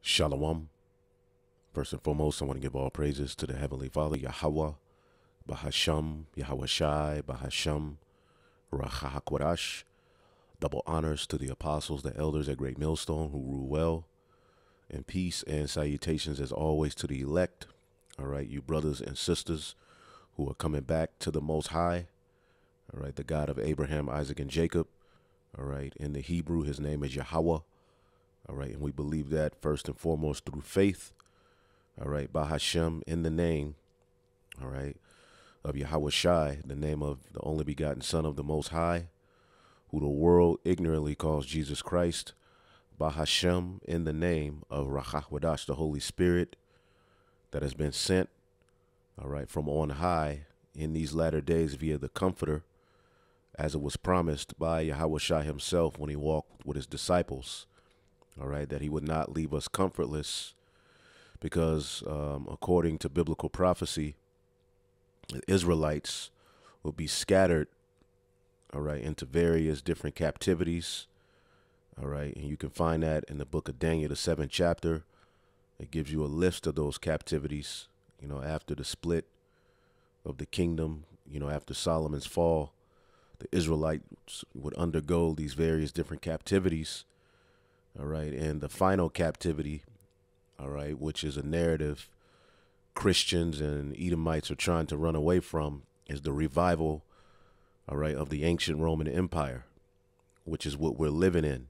Shalom. First and foremost, I want to give all praises to the Heavenly Father, Yahweh, Bahasham, Yahweh Shai, Bahasham, Rachahakwadash. Double honors to the apostles, the elders at Great Millstone who rule well. And peace and salutations as always to the elect. All right, you brothers and sisters who are coming back to the Most High. All right, the God of Abraham, Isaac, and Jacob. All right, in the Hebrew, his name is Yahweh. All right, and we believe that first and foremost through faith. All right, Bahashem, in the name, all right, of Yahweh Shai, the name of the only begotten Son of the Most High, who the world ignorantly calls Jesus Christ. Bahashem, in the name of Rahahwadash, the Holy Spirit that has been sent, all right, from on high in these latter days via the Comforter, as it was promised by Yahweh Shai himself when he walked with his disciples. All right, that he would not leave us comfortless because according to biblical prophecy, the Israelites will be scattered, all right, into various different captivities. All right, and you can find that in the book of Daniel, the 7th chapter. It gives you a list of those captivities, you know, after the split of the kingdom, you know, after Solomon's fall, the Israelites would undergo these various different captivities. All right, and the final captivity, all right, which is a narrative Christians and Edomites are trying to run away from, is the revival, all right, of the ancient Roman Empire, which is what we're living in.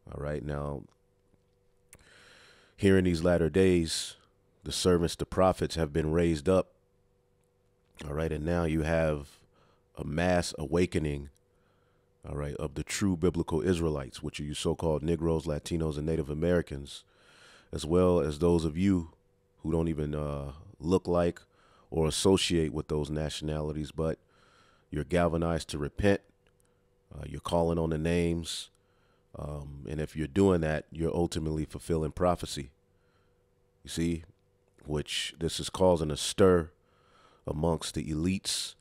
All right, now, here in these latter days, the servants, the prophets have been raised up. All right, and now you have a mass awakening, all right, of the true biblical Israelites, which are you so-called Negroes, Latinos, and Native Americans, as well as those of you who don't even look like or associate with those nationalities, but you're galvanized to repent. You're calling on the names. And if you're doing that, you're ultimately fulfilling prophecy. You see, which this is causing a stir amongst the elites.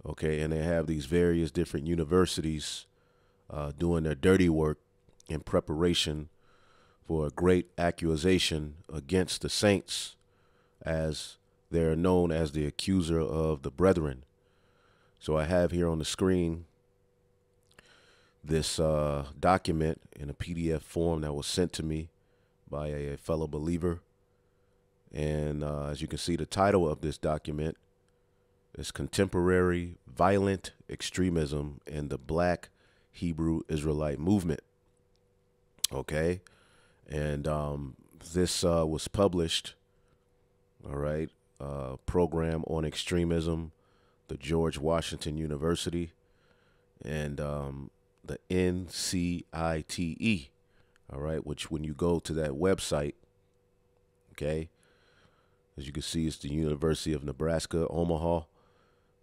Okay, and they have these various different universities doing their dirty work in preparation for a great accusation against the saints, as they're known as the accuser of the brethren. So I have here on the screen this document in a PDF form that was sent to me by a fellow believer. And as you can see, the title of this document is Contemporary Violent Extremism in the Black Hebrew Israelite Movement. Okay. And this was published, all right, program on extremism, the George Washington University, and the NCITE, all right, which when you go to that website, okay, as you can see, it's the University of Nebraska, Omaha.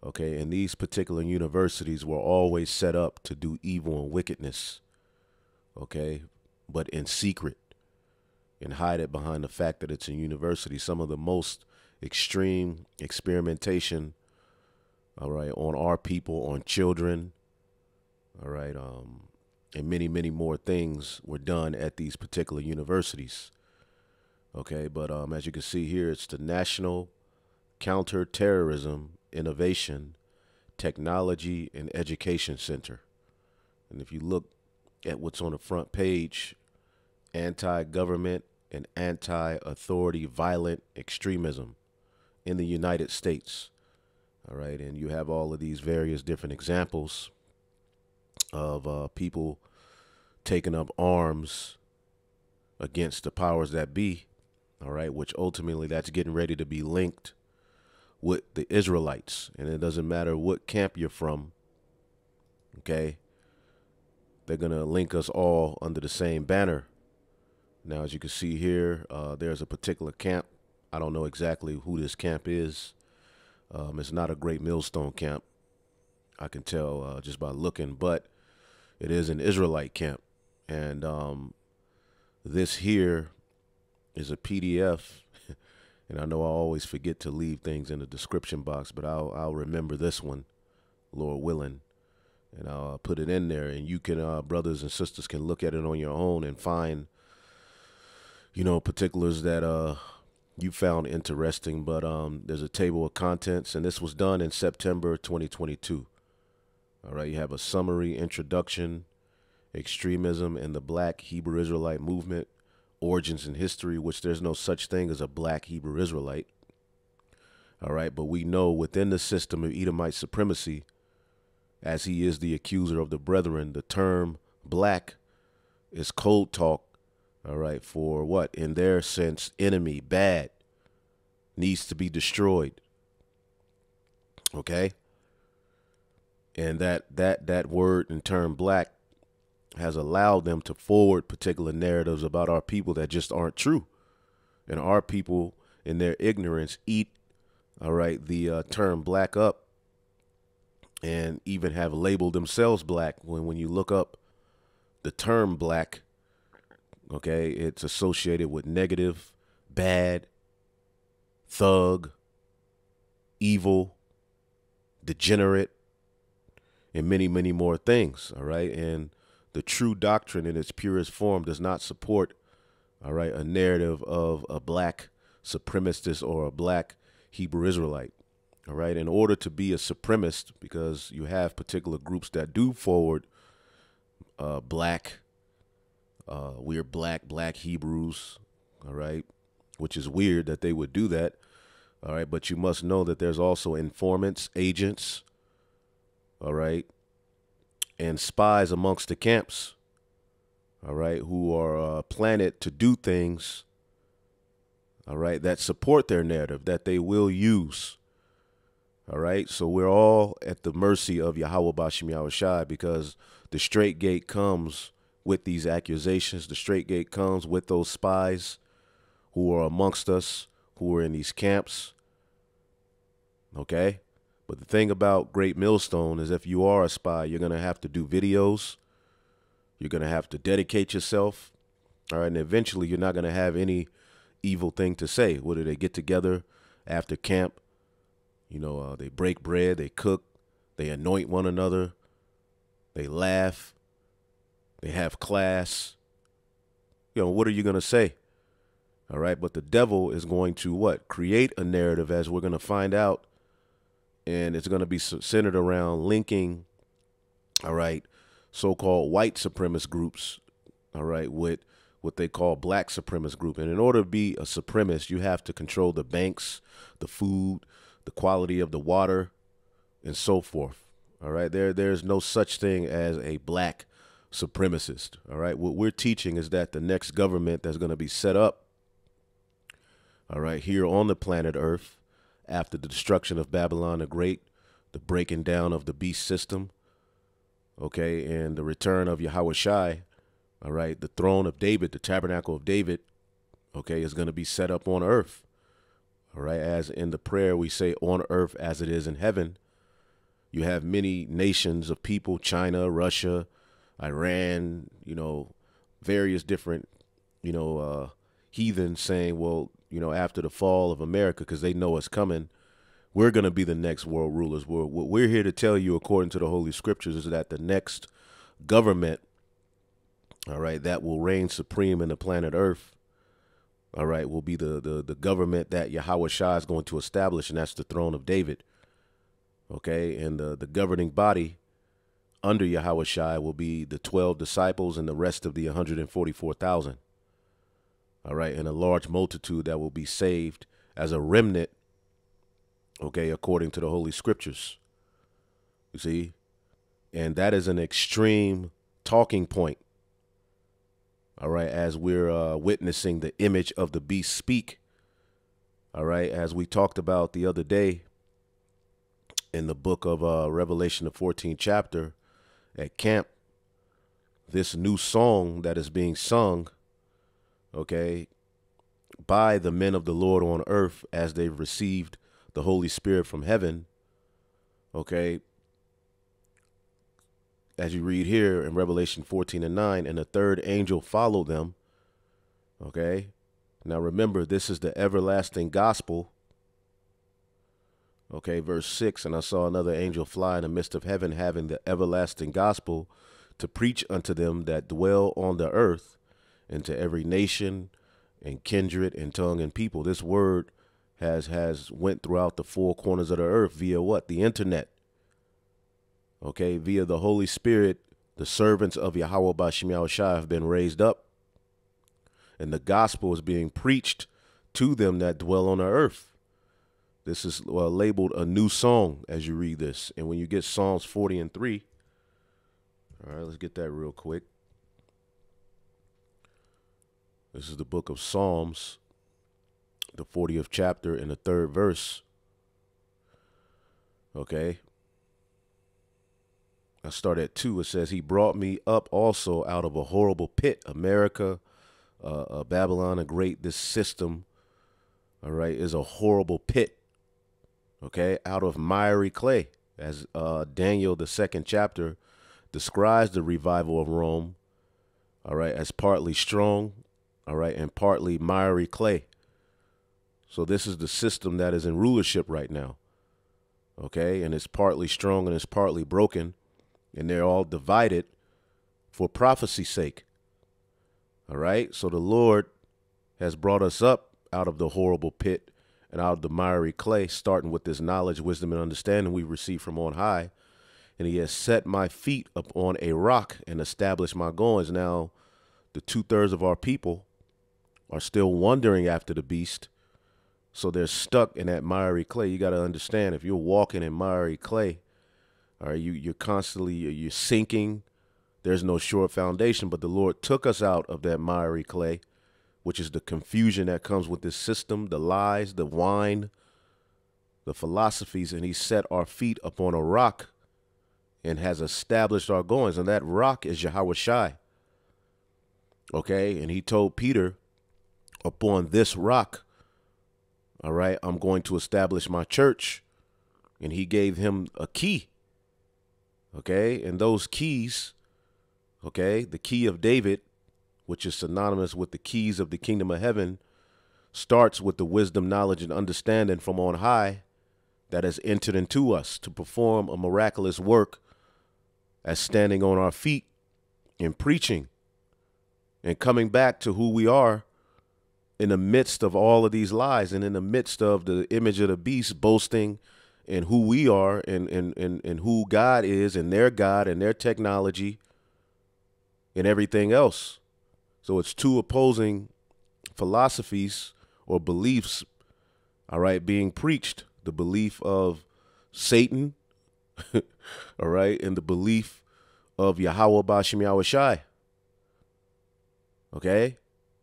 Okay, and these particular universities were always set up to do evil and wickedness, okay, but in secret, and hide it behind the fact that it's a university. Some of the most extreme experimentation, all right, on our people, on children, all right, and many, many more things were done at these particular universities. Okay, but as you can see here, it's the National Counterterrorism Innovation, Technology, and Education Center. And if you look at what's on the front page, anti-government and anti-authority violent extremism in the United States. All right, and you have all of these various different examples of people taking up arms against the powers that be. All right, which ultimately that's getting ready to be linked with the Israelites. And it doesn't matter what camp you're from, okay? They're going to link us all under the same banner. Now, as you can see here, there's a particular camp. I don't know exactly who this camp is. It's not a Great Millstone camp, I can tell just by looking, but it is an Israelite camp. And this here is a PDF. And I know I always forget to leave things in the description box, but I'll remember this one, Lord willing, and I'll put it in there. And you can, brothers and sisters, can look at it on your own and find, particulars that you found interesting, but there's a table of contents, and this was done in September 2022. All right, you have a summary introduction, extremism and the Black Hebrew Israelite movement, origins and history, which there's no such thing as a Black Hebrew Israelite. All right, but we know within the system of Edomite supremacy, as he is the accuser of the brethren, the term black is code talk, all right, for what? In their sense, enemy, bad, needs to be destroyed. Okay? And that word and term black has allowed them to forward particular narratives about our people that just aren't true. And our people, in their ignorance, eat, all right, the term black up and even have labeled themselves black. When you look up the term black, okay, it's associated with negative, bad, thug, evil, degenerate, and many, many more things, all right? And the true doctrine in its purest form does not support, all right, a narrative of a black supremacist or a black Hebrew Israelite, all right? In order to be a supremacist, because you have particular groups that do forward black, we're black Hebrews, all right, which is weird that they would do that, all right? But you must know that there's also informants, agents, all right, and spies amongst the camps, all right, who are planted to do things, all right, that support their narrative, that they will use, all right? So we're all at the mercy of Yahweh Bashim Yahushai, because the straight gate comes with these accusations. The straight gate comes with those spies who are amongst us, who are in these camps, okay? But the thing about Great Millstone is if you are a spy, you're going to have to do videos. You're going to have to dedicate yourself. All right. And eventually you're not going to have any evil thing to say. Whether they get together after camp, they break bread, they cook, they anoint one another, they laugh, they have class. What are you going to say? All right. But the devil is going to what? Create a narrative, as we're going to find out. And it's going to be centered around linking, all right, so-called white supremacist groups, all right, with what they call black supremacist group. And in order to be a supremacist, you have to control the banks, the food, the quality of the water, and so forth. All right, there's no such thing as a black supremacist. All right, what we're teaching is that the next government that's going to be set up, all right, here on the planet Earth, after the destruction of Babylon the Great, the breaking down of the beast system, okay, and the return of Yahweh Shai, all right, the throne of David, the tabernacle of David, okay, is going to be set up on earth, all right, as in the prayer we say, on earth as it is in heaven. You have many nations of people, China, Russia, Iran, various different, heathens saying, well, after the fall of America, because they know it's coming, we're going to be the next world rulers. What we're here to tell you, according to the Holy Scriptures, is that the next government, all right, that will reign supreme in the planet Earth, all right, will be the government that Yahweh Shai is going to establish, and that's the throne of David, okay? And the governing body under Yahweh Shai will be the 12 disciples and the rest of the 144,000. All right, and a large multitude that will be saved as a remnant, okay, according to the Holy Scriptures. You see? And that is an extreme talking point, all right, as we're witnessing the image of the beast speak, all right, as we talked about the other day in the book of Revelation, the 14th chapter at camp, this new song that is being sung, okay, by the men of the Lord on earth as they've received the Holy Spirit from heaven, okay, as you read here in Revelation 14:9, and the third angel followed them, okay. Now remember, this is the everlasting gospel, okay, verse 6, and I saw another angel fly in the midst of heaven, having the everlasting gospel to preach unto them that dwell on the earth, and to every nation and kindred and tongue and people. This word has went throughout the four corners of the earth via what? The internet. Okay, via the Holy Spirit, the servants of Yahweh Bashim Yahushua have been raised up, and the gospel is being preached to them that dwell on the earth. This is labeled a new song as you read this. And when you get Psalms 40 and 3, all right, let's get that real quick. This is the book of Psalms, the 40th chapter and the 3rd verse. Okay. I start at 2. It says, he brought me up also out of a horrible pit. America, Babylon, a great, this system, all right, is a horrible pit. Okay, out of miry clay, as Daniel, the 2nd chapter, describes the revival of Rome, all right, as partly strong, all right, and partly miry clay. So this is the system that is in rulership right now, okay, and it's partly strong and it's partly broken, and they're all divided for prophecy's sake, all right. So the Lord has brought us up out of the horrible pit and out of the miry clay, starting with this knowledge, wisdom, and understanding we receive from on high. And he has set my feet upon a rock and established my goings. Now, the 2/3 of our people are still wandering after the beast. So they're stuck in that miry clay. You got to understand, if you're walking in miry clay, all right, you're constantly, you're sinking. There's no sure foundation. But the Lord took us out of that miry clay, which is the confusion that comes with this system, the lies, the wine, the philosophies, and he set our feet upon a rock and has established our goings, and that rock is Yahweh Shai. Okay, and he told Peter, upon this rock, all right, I'm going to establish my church, and he gave him a key. Okay, and those keys, okay, the key of David, which is synonymous with the keys of the kingdom of heaven, starts with the wisdom, knowledge, and understanding from on high that has entered into us to perform a miraculous work as standing on our feet and preaching and coming back to who we are in the midst of all of these lies and in the midst of the image of the beast boasting in who we are and who God is and their God and their technology and everything else. So it's two opposing philosophies or beliefs, all right, being preached. The belief of Satan, all right, and the belief of Yahweh Bashim Yahushai. Okay,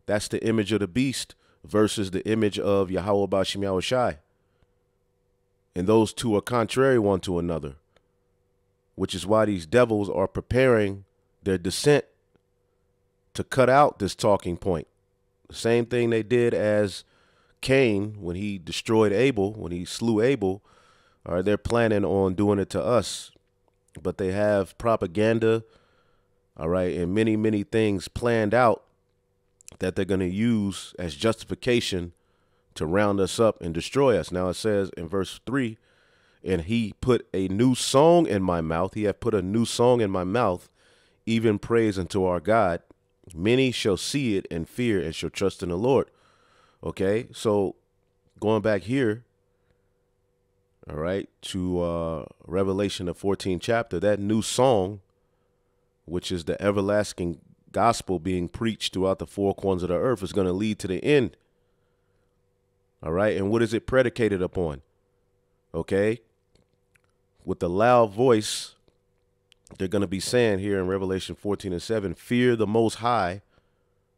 that's the image of the beast versus the image of Yahweh Bashim Yahushai. And those two are contrary one to another, which is why these devils are preparing their descent to cut out this talking point. The same thing they did as Cain when he destroyed Abel, when he slew Abel. All right, they're planning on doing it to us, but they have propaganda, all right, and many, many things planned out that they're going to use as justification to round us up and destroy us. Now it says in verse 3, and he put a new song in my mouth. He hath put a new song in my mouth, even praise unto our God. Many shall see it and fear and shall trust in the Lord. Okay, so going back here, all right, to Revelation, the 14th chapter, that new song, which is the everlasting gospel being preached throughout the four corners of the earth, is going to lead to the end. All right, and what is it predicated upon? Okay, with the loud voice, they're going to be saying here in Revelation 14 and 7, fear the Most High,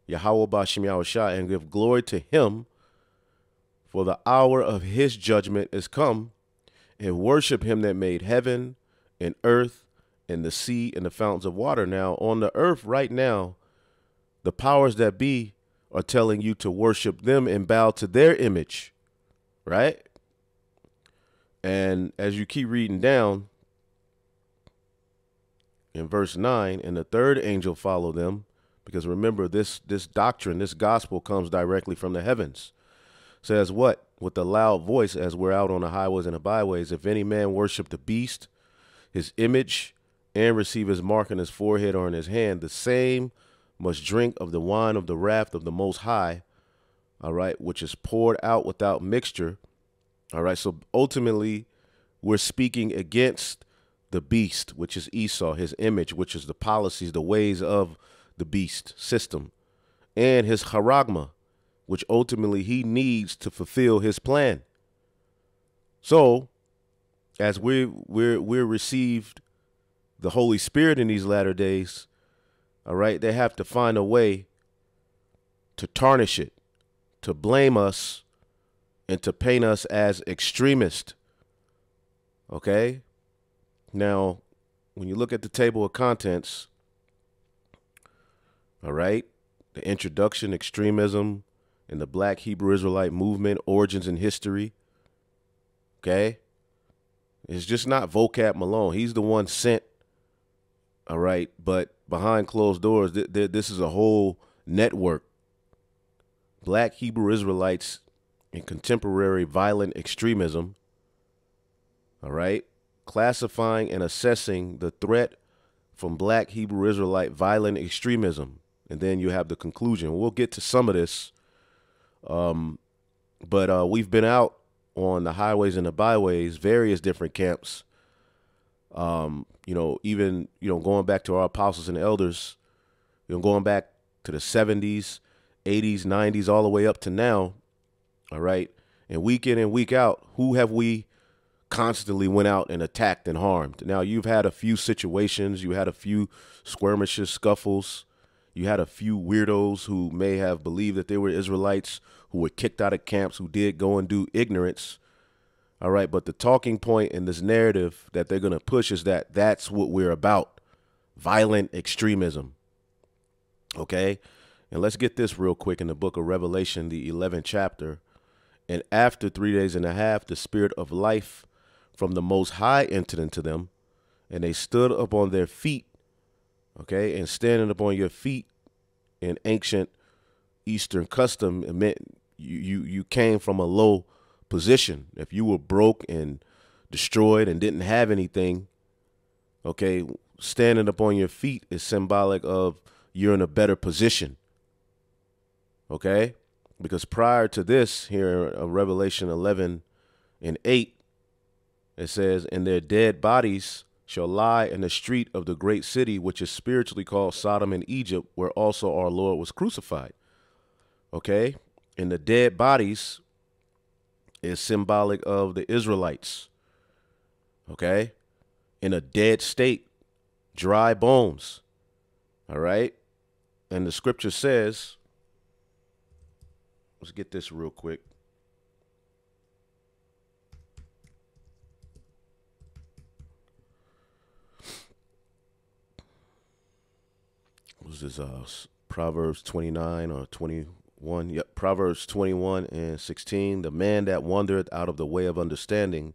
Yahweh Bashim Yahushua, and give glory to him, for the hour of his judgment is come, and worship him that made heaven and earth and the sea and the fountains of water. Now, on the earth right now, the powers that be are telling you to worship them and bow to their image, right? And as you keep reading down, in verse 9, and the third angel followed them, because remember, this doctrine, this gospel comes directly from the heavens. Says what? With a loud voice, as we're out on the highways and the byways, if any man worship the beast, his image, and receive his mark on his forehead or in his hand, the same must drink of the wine of the wrath of the Most High, all right, which is poured out without mixture. All right, so ultimately, we're speaking against the beast, which is Esau, his image, which is the policies, the ways of the beast system, and his charagma, which ultimately he needs to fulfill his plan. So, as we're received the Holy Spirit in these latter days, all right, they have to find a way to tarnish it, to blame us, and to paint us as extremists. Okay? Now, when you look at the table of contents, all right, the introduction, extremism, and the Black Hebrew Israelite movement, origins and history, okay? It's just not Vocab Malone. He's the one sent, all right? But behind closed doors, this is a whole network. Black Hebrew Israelites in contemporary violent extremism, all right? Classifying and assessing the threat from Black Hebrew Israelite violent extremism. And then you have the conclusion. We'll get to some of this. But we've been out on the highways and the byways, various different camps. Even going back to our apostles and elders, going back to the 70s, 80s, 90s, all the way up to now. All right. And week in and week out, who have we constantly went out and attacked and harmed? Now, you've had a few situations. You had a few skirmishes, scuffles. You had a few weirdos who may have believed that they were Israelites, who were kicked out of camps, who did go and do ignorance. All right. But the talking point in this narrative that they're going to push is that that's what we're about. Violent extremism. OK, and let's get this real quick in the book of Revelation, the 11th chapter. And after 3 days and a half, the spirit of life from the Most High entered into them, and they stood up on their feet. OK, and standing up on your feet in ancient Eastern custom, it meant you came from a low position. If you were broke and destroyed and didn't have anything, OK, standing up on your feet is symbolic of you're in a better position. OK, because prior to this, here in Revelation 11 and 8, it says, and their dead bodies shall lie in the street of the great city, which is spiritually called Sodom and Egypt, where also our Lord was crucified. OK, and the dead bodies is symbolic of the Israelites. OK, in a dead state, dry bones. All right. And the scripture says, let's get this real quick. Was this Proverbs 29 or 21? Yep, Proverbs 21 and 16. The man that wandereth out of the way of understanding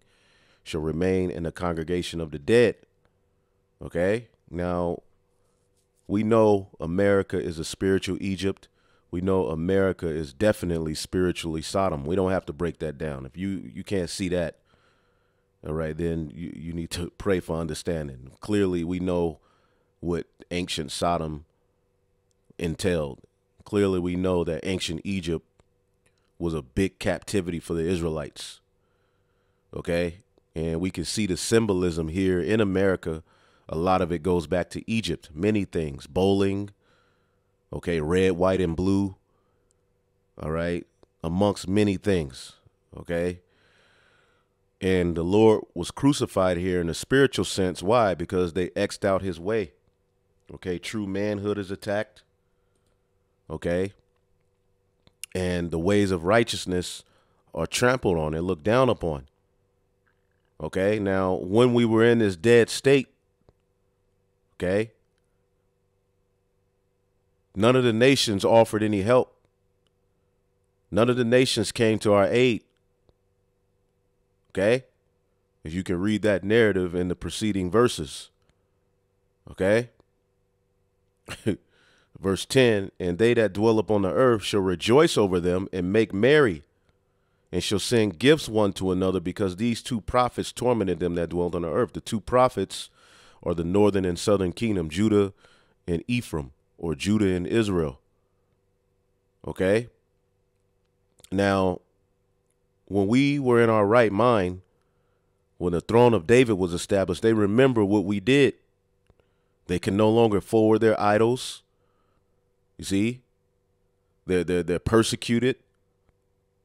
shall remain in the congregation of the dead. Okay, now we know America is a spiritual Egypt. We know America is definitely spiritually Sodom. We don't have to break that down. If you can't see that, all right, then you need to pray for understanding. Clearly, we know what ancient Sodom entailed. Clearly, we know that ancient Egypt was a big captivity for the Israelites. Okay, and we can see the symbolism here in America. A lot of it goes back to Egypt. Many things, bowling, okay, red, white, and blue, all right, amongst many things, okay? And the Lord was crucified here in a spiritual sense. Why? Because they X'd out his way, okay? True manhood is attacked, okay? And the ways of righteousness are trampled on and looked down upon, okay? Now, when we were in this dead state, okay, none of the nations offered any help. None of the nations came to our aid. Okay? If you can read that narrative in the preceding verses. Okay? Verse 10, and they that dwell upon the earth shall rejoice over them and make merry, and shall send gifts one to another, because these two prophets tormented them that dwelled on the earth. The two prophets are the northern and southern kingdom, Judah and Ephraim, or Judah and Israel. Okay? Now, when we were in our right mind, when the throne of David was established, they remember what we did. They can no longer forward their idols. You see, they're persecuted.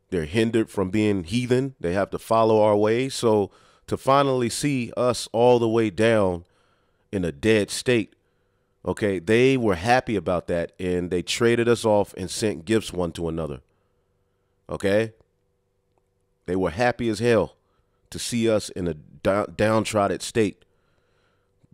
They're hindered from being heathen. They have to follow our ways. So to finally see us all the way down in a dead state, okay, they were happy about that, and they traded us off and sent gifts one to another. Okay, they were happy as hell to see us in a downtrodden state.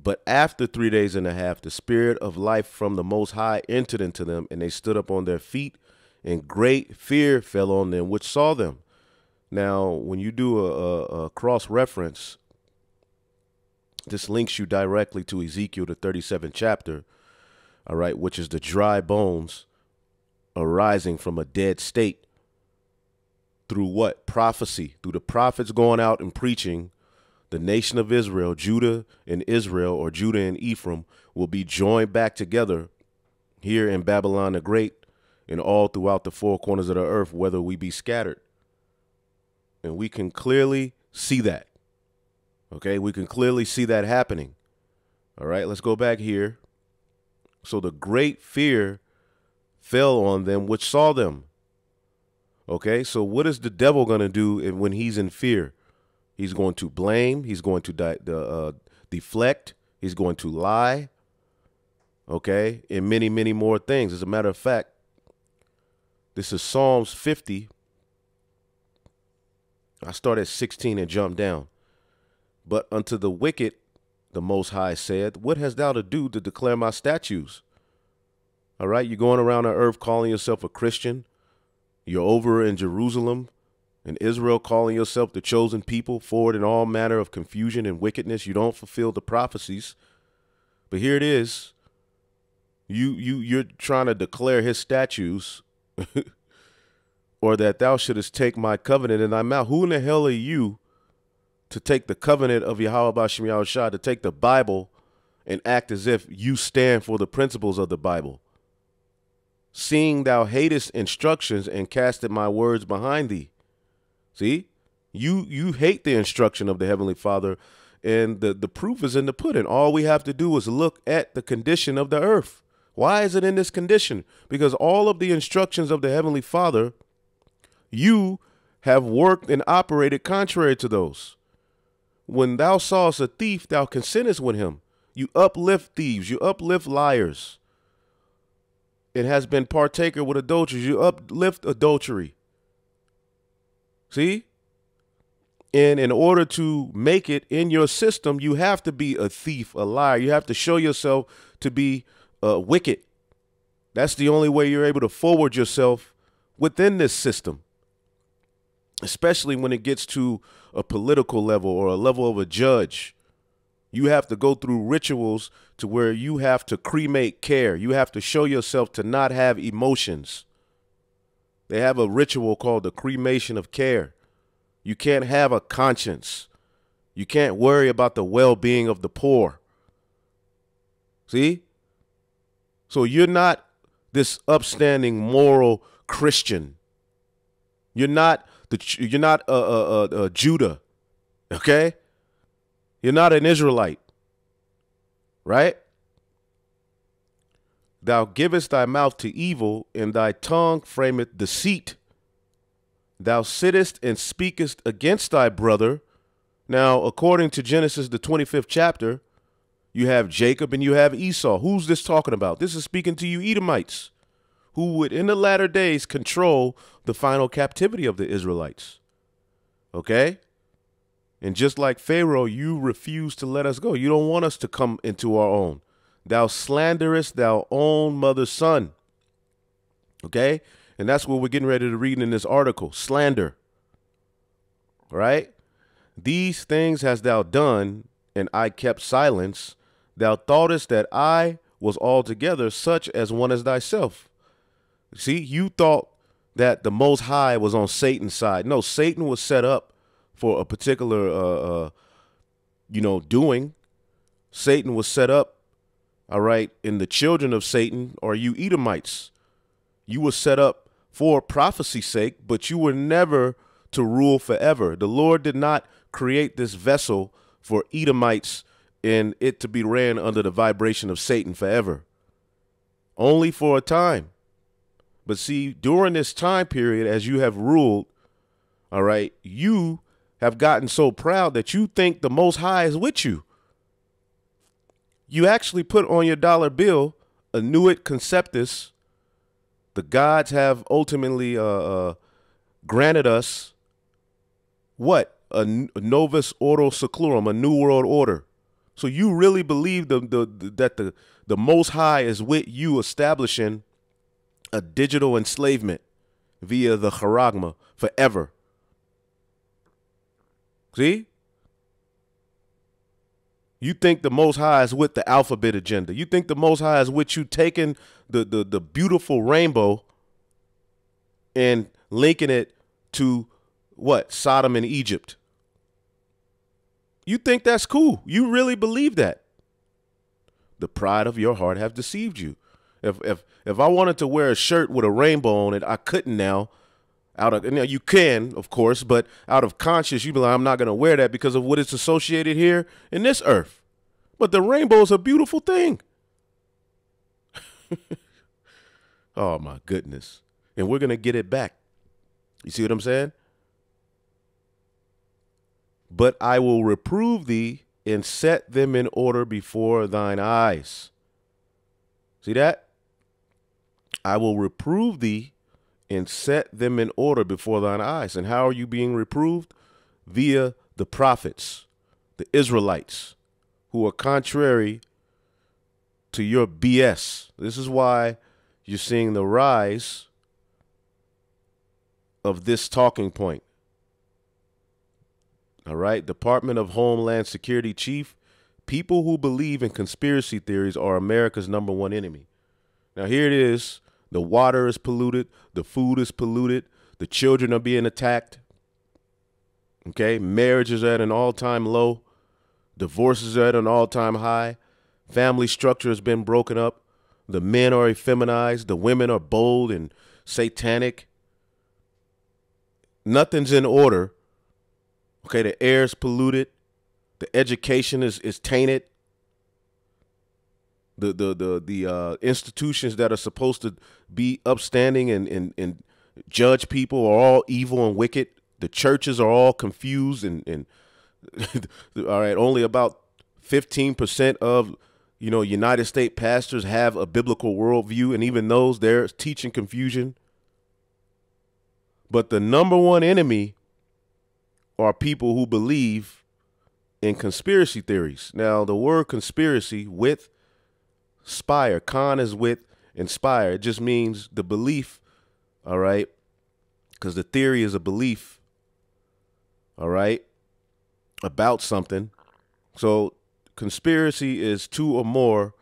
But after 3 days and a half, the spirit of life from the Most High entered into them, and they stood up on their feet, and great fear fell on them which saw them. Now, when you do a cross-reference, this links you directly to Ezekiel, the 37th chapter, all right, which is the dry bones arising from a dead state. Through what? Prophecy. Through the prophets going out and preaching, the nation of Israel, Judah and Israel, or Judah and Ephraim, will be joined back together here in Babylon the Great and all throughout the four corners of the earth, whether we be scattered. And we can clearly see that. Okay, we can clearly see that happening. All right, let's go back here. So the great fear fell on them which saw them. Okay, so what is the devil going to do when he's in fear? He's going to blame. He's going to deflect. He's going to lie. Okay, and many, many more things. As a matter of fact, this is Psalms 50. I start at 16 and jump down. But unto the wicked, the Most High said, what hast thou to do to declare my statutes? All right, you're going around the earth calling yourself a Christian. You're over in Jerusalem and Israel calling yourself the chosen people, forward in all manner of confusion and wickedness. You don't fulfill the prophecies. But here it is. You're trying to declare his statutes or that thou shouldest take my covenant in thy mouth. Who in the hell are you to take the covenant of Yahweh B'Shem Yahushua, to take the Bible and act as if you stand for the principles of the Bible? Seeing thou hatest instructions and casted my words behind thee. See, you hate the instruction of the Heavenly Father, and the proof is in the pudding. All we have to do is look at the condition of the earth. Why is it in this condition? Because all of the instructions of the Heavenly Father, you have worked and operated contrary to those. When thou sawest a thief, thou consentest with him. You uplift thieves. You uplift liars. It has been partaker with adulterers. You uplift adultery. See? And in order to make it in your system, you have to be a thief, a liar. You have to show yourself to be wicked. That's the only way you're able to forward yourself within this system, especially when it gets to a political level or a level of a judge. You have to go through rituals to where you have to cremate care. You have to show yourself to not have emotions. They have a ritual called the cremation of care. You can't have a conscience. You can't worry about the well-being of the poor. See? So you're not this upstanding moral Christian. You're not Judah. Okay? You're not an Israelite. Right? Thou givest thy mouth to evil, and thy tongue frameth deceit. Thou sittest and speakest against thy brother. Now, according to Genesis, the 25th chapter, you have Jacob and you have Esau. Who's this talking about? This is speaking to you Edomites, who would in the latter days control the final captivity of the Israelites. Okay? And just like Pharaoh, you refuse to let us go. You don't want us to come into our own. Thou slanderest thy own mother's son. Okay? And that's what we're getting ready to read in this article. Slander. Right? These things hast thou done, and I kept silence. Thou thoughtest that I was altogether such as one as thyself. See, you thought that the Most High was on Satan's side. No, Satan was set up for a particular, doing. Satan was set up, all right, and the children of Satan are you Edomites. You were set up for prophecy's sake, but you were never to rule forever. The Lord did not create this vessel for Edomites and it to be ran under the vibration of Satan forever. Only for a time. But see, during this time period, as you have ruled, all right, you have gotten so proud that you think the Most High is with you. You actually put on your dollar bill, Annuit Conceptus. The gods have ultimately granted us what? A Novus Ordo Seclorum, a new world order. So you really believe that the Most High is with you establishing a digital enslavement via the charagma forever. See? You think the Most High is with the alphabet agenda. You think the Most High is with you taking the beautiful rainbow and linking it to what? Sodom and Egypt. You think that's cool. You really believe that. The pride of your heart have deceived you. If I wanted to wear a shirt with a rainbow on it, I couldn't now. You can, of course, but out of conscience, you be like, I'm not going to wear that because of what it's associated here in this earth. But the rainbow is a beautiful thing. Oh, my goodness. And we're going to get it back. You see what I'm saying? But I will reprove thee and set them in order before thine eyes. See that? I will reprove thee and set them in order before thine eyes. And how are you being reproved? Via the prophets, the Israelites, who are contrary to your BS. This is why you're seeing the rise of this talking point. All right. Department of Homeland Security chief, people who believe in conspiracy theories are America's #1 enemy. Now, here it is. The water is polluted. The food is polluted. The children are being attacked. Okay. Marriages are at an all-time low. Divorces are at an all-time high. Family structure has been broken up. The men are effeminized. The women are bold and satanic. Nothing's in order. Okay. The air is polluted. The education is tainted. The institutions that are supposed to be upstanding and judge people are all evil and wicked. The churches are all confused and all right, only about 15% of United States pastors have a biblical worldview, and even those, they're teaching confusion. But the #1 enemy are people who believe in conspiracy theories. Now, the word conspiracy with spire, con is with inspire. It just means the belief, all right, because the theory is a belief, all right, about something. So conspiracy is two or more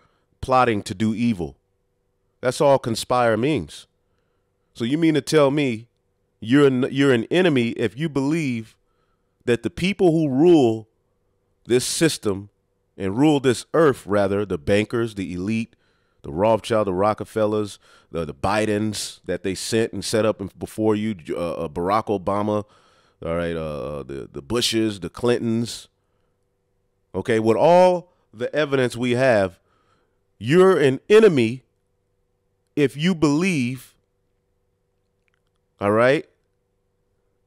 plotting to do evil. That's all conspire means. So you mean to tell me you're an enemy if you believe that the people who rule this system and rule this earth, rather, the bankers, the elite, the Rothschild, the Rockefellers, the Bidens that they sent and set up before you, Barack Obama, all right, the Bushes, the Clintons. Okay, with all the evidence we have, you're an enemy if you believe, all right,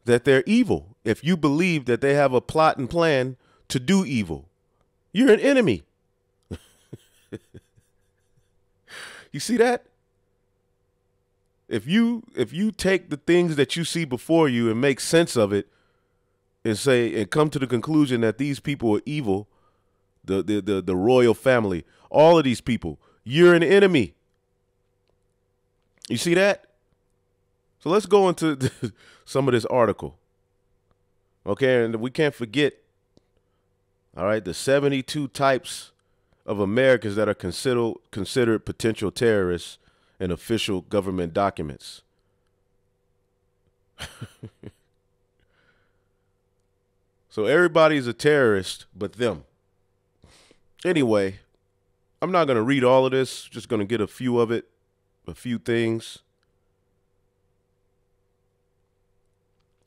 that they're evil. If you believe that they have a plot and plan to do evil. You're an enemy. You see that? If you take the things that you see before you and make sense of it and come to the conclusion that these people are evil, the royal family, all of these people, you're an enemy. You see that? So let's go into some of this article. Okay, and we can't forget, all right, the 72 types of Americans that are considered potential terrorists in official government documents. So everybody's a terrorist but them. Anyway, I'm not going to read all of this, just going to get a few of it, a few things.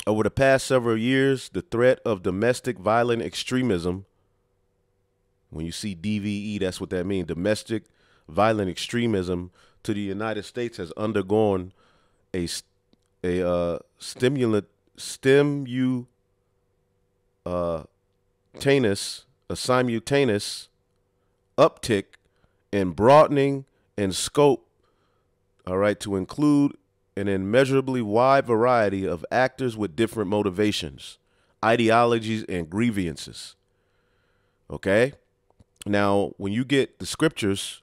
Over the past several years, the threat of domestic violent extremism, when you see DVE, that's what that means, domestic violent extremism to the United States has undergone a stimulant uh, a simultaneous uptick in broadening in scope, all right, to include an immeasurably wide variety of actors with different motivations, ideologies, and grievances. Okay? Now, when you get the scriptures,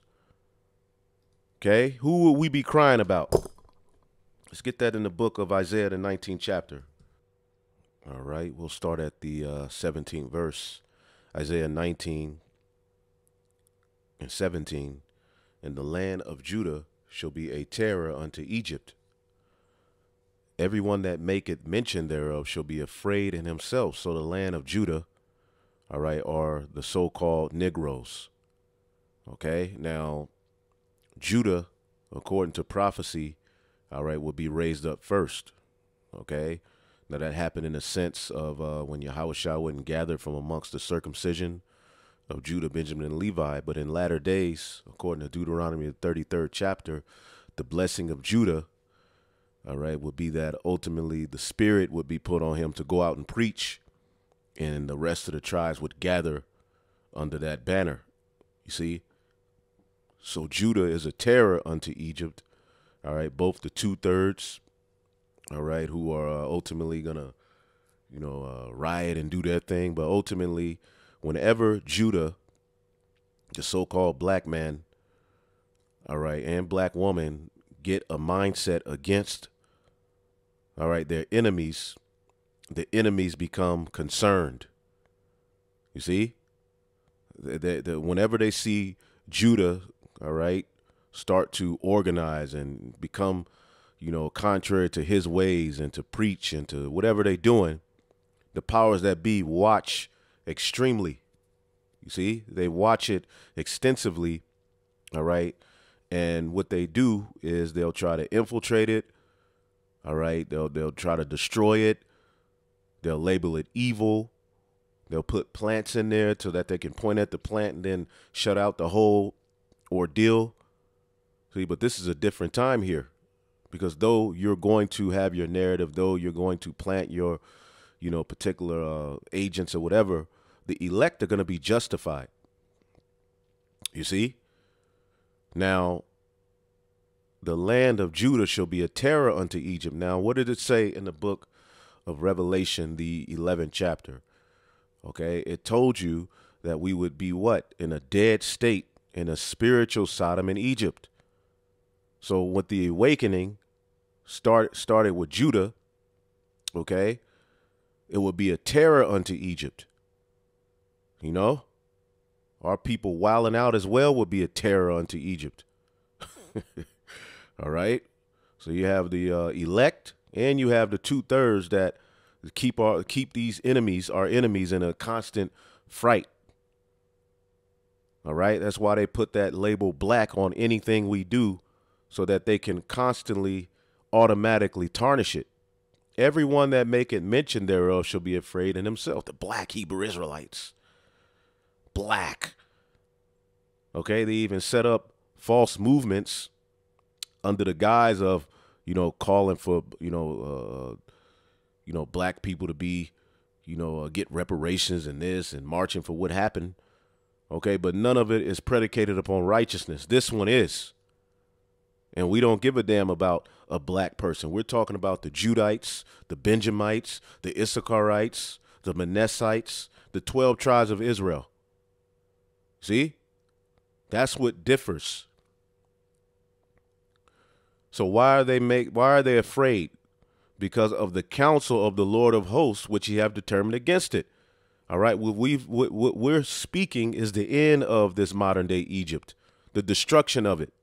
okay, who will we be crying about? Let's get that in the book of Isaiah, the 19th chapter. All right, we'll start at the 17th verse. Isaiah 19 and 17. And the land of Judah shall be a terror unto Egypt. Everyone that maketh mention thereof shall be afraid in himself. So the land of Judah, all right, are the so-called Negroes. Okay, now Judah, according to prophecy, all right, will be raised up first. Okay, now that happened in the sense of when Yahushua went and gathered from amongst the circumcision of Judah, Benjamin, and Levi. But in latter days, according to Deuteronomy, the 33rd chapter, the blessing of Judah, all right, would be that ultimately the spirit would be put on him to go out and preach, and the rest of the tribes would gather under that banner. You see? So Judah is a terror unto Egypt, all right, both the 2/3, all right, who are ultimately going to, riot and do their thing. But ultimately, whenever Judah, the so-called black man, all right, and black woman get a mindset against, all right, their enemies, the enemies become concerned. You see? Whenever they see Judah, all right, start to organize and become, contrary to his ways and to preach and to whatever they're doing, the powers that be watch extremely. You see, they watch it extensively, all right, and what they do is they'll try to infiltrate it, all right, they'll try to destroy it, they'll label it evil, they'll put plants in there so that they can point at the plant and then shut out the whole ordeal. See, but this is a different time here, because though you're going to have your narrative, though you're going to plant your, particular agents or whatever, the elect are going to be justified. You see? Now, the land of Judah shall be a terror unto Egypt. Now, what did it say in the book of Revelation, the 11th chapter? Okay, it told you that we would be what? In a dead state, in a spiritual Sodom and Egypt. So with the awakening started with Judah, okay, it would be a terror unto Egypt. Our people wilding out as well would be a terror unto Egypt. All right. So you have the elect, and you have the 2/3 that keep these enemies, our enemies, in a constant fright. All right. That's why they put that label black on anything we do, so that they can constantly, automatically tarnish it. Everyone that maketh mention thereof shall be afraid in himself. The black Hebrew Israelites. Black. Okay, they even set up false movements under the guise of, calling for, black people to be, get reparations and this and marching for what happened. Okay, but none of it is predicated upon righteousness. This one is. And we don't give a damn about a black person. We're talking about the Judites, the Benjamites, the Issacharites, the Manassites, the 12 tribes of Israel. See? That's what differs. So why are they afraid? Because of the counsel of the Lord of hosts, which ye have determined against it. All right. What we're speaking is the end of this modern day Egypt, the destruction of it.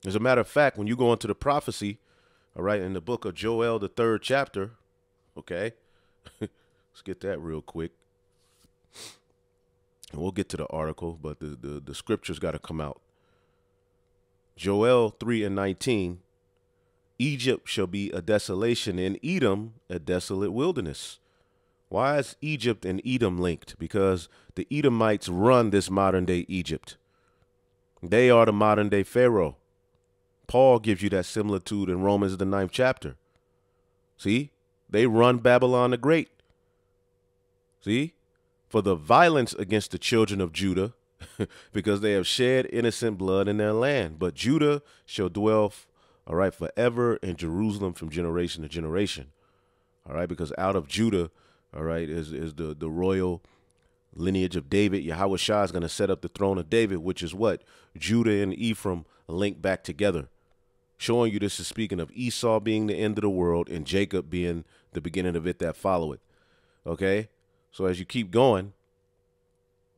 As a matter of fact, when you go into the prophecy, all right, in the book of Joel, the 3rd chapter, okay, let's get that real quick. And we'll get to the article, but the scriptures got to come out. Joel 3:19, Egypt shall be a desolation, and Edom a desolate wilderness. Why is Egypt and Edom linked? Because the Edomites run this modern day Egypt. They are the modern day Pharaoh. Paul gives you that similitude in Romans, the 9th chapter. See, they run Babylon the Great. See, for the violence against the children of Judah, because they have shed innocent blood in their land. But Judah shall dwell, all right, forever in Jerusalem from generation to generation. All right, because out of Judah, all right, is the royal lineage of David. Yahweh Shah is going to set up the throne of David, which is what? Judah and Ephraim linked back together. Showing you this is speaking of Esau being the end of the world and Jacob being the beginning of it that followeth. Okay? So as you keep going,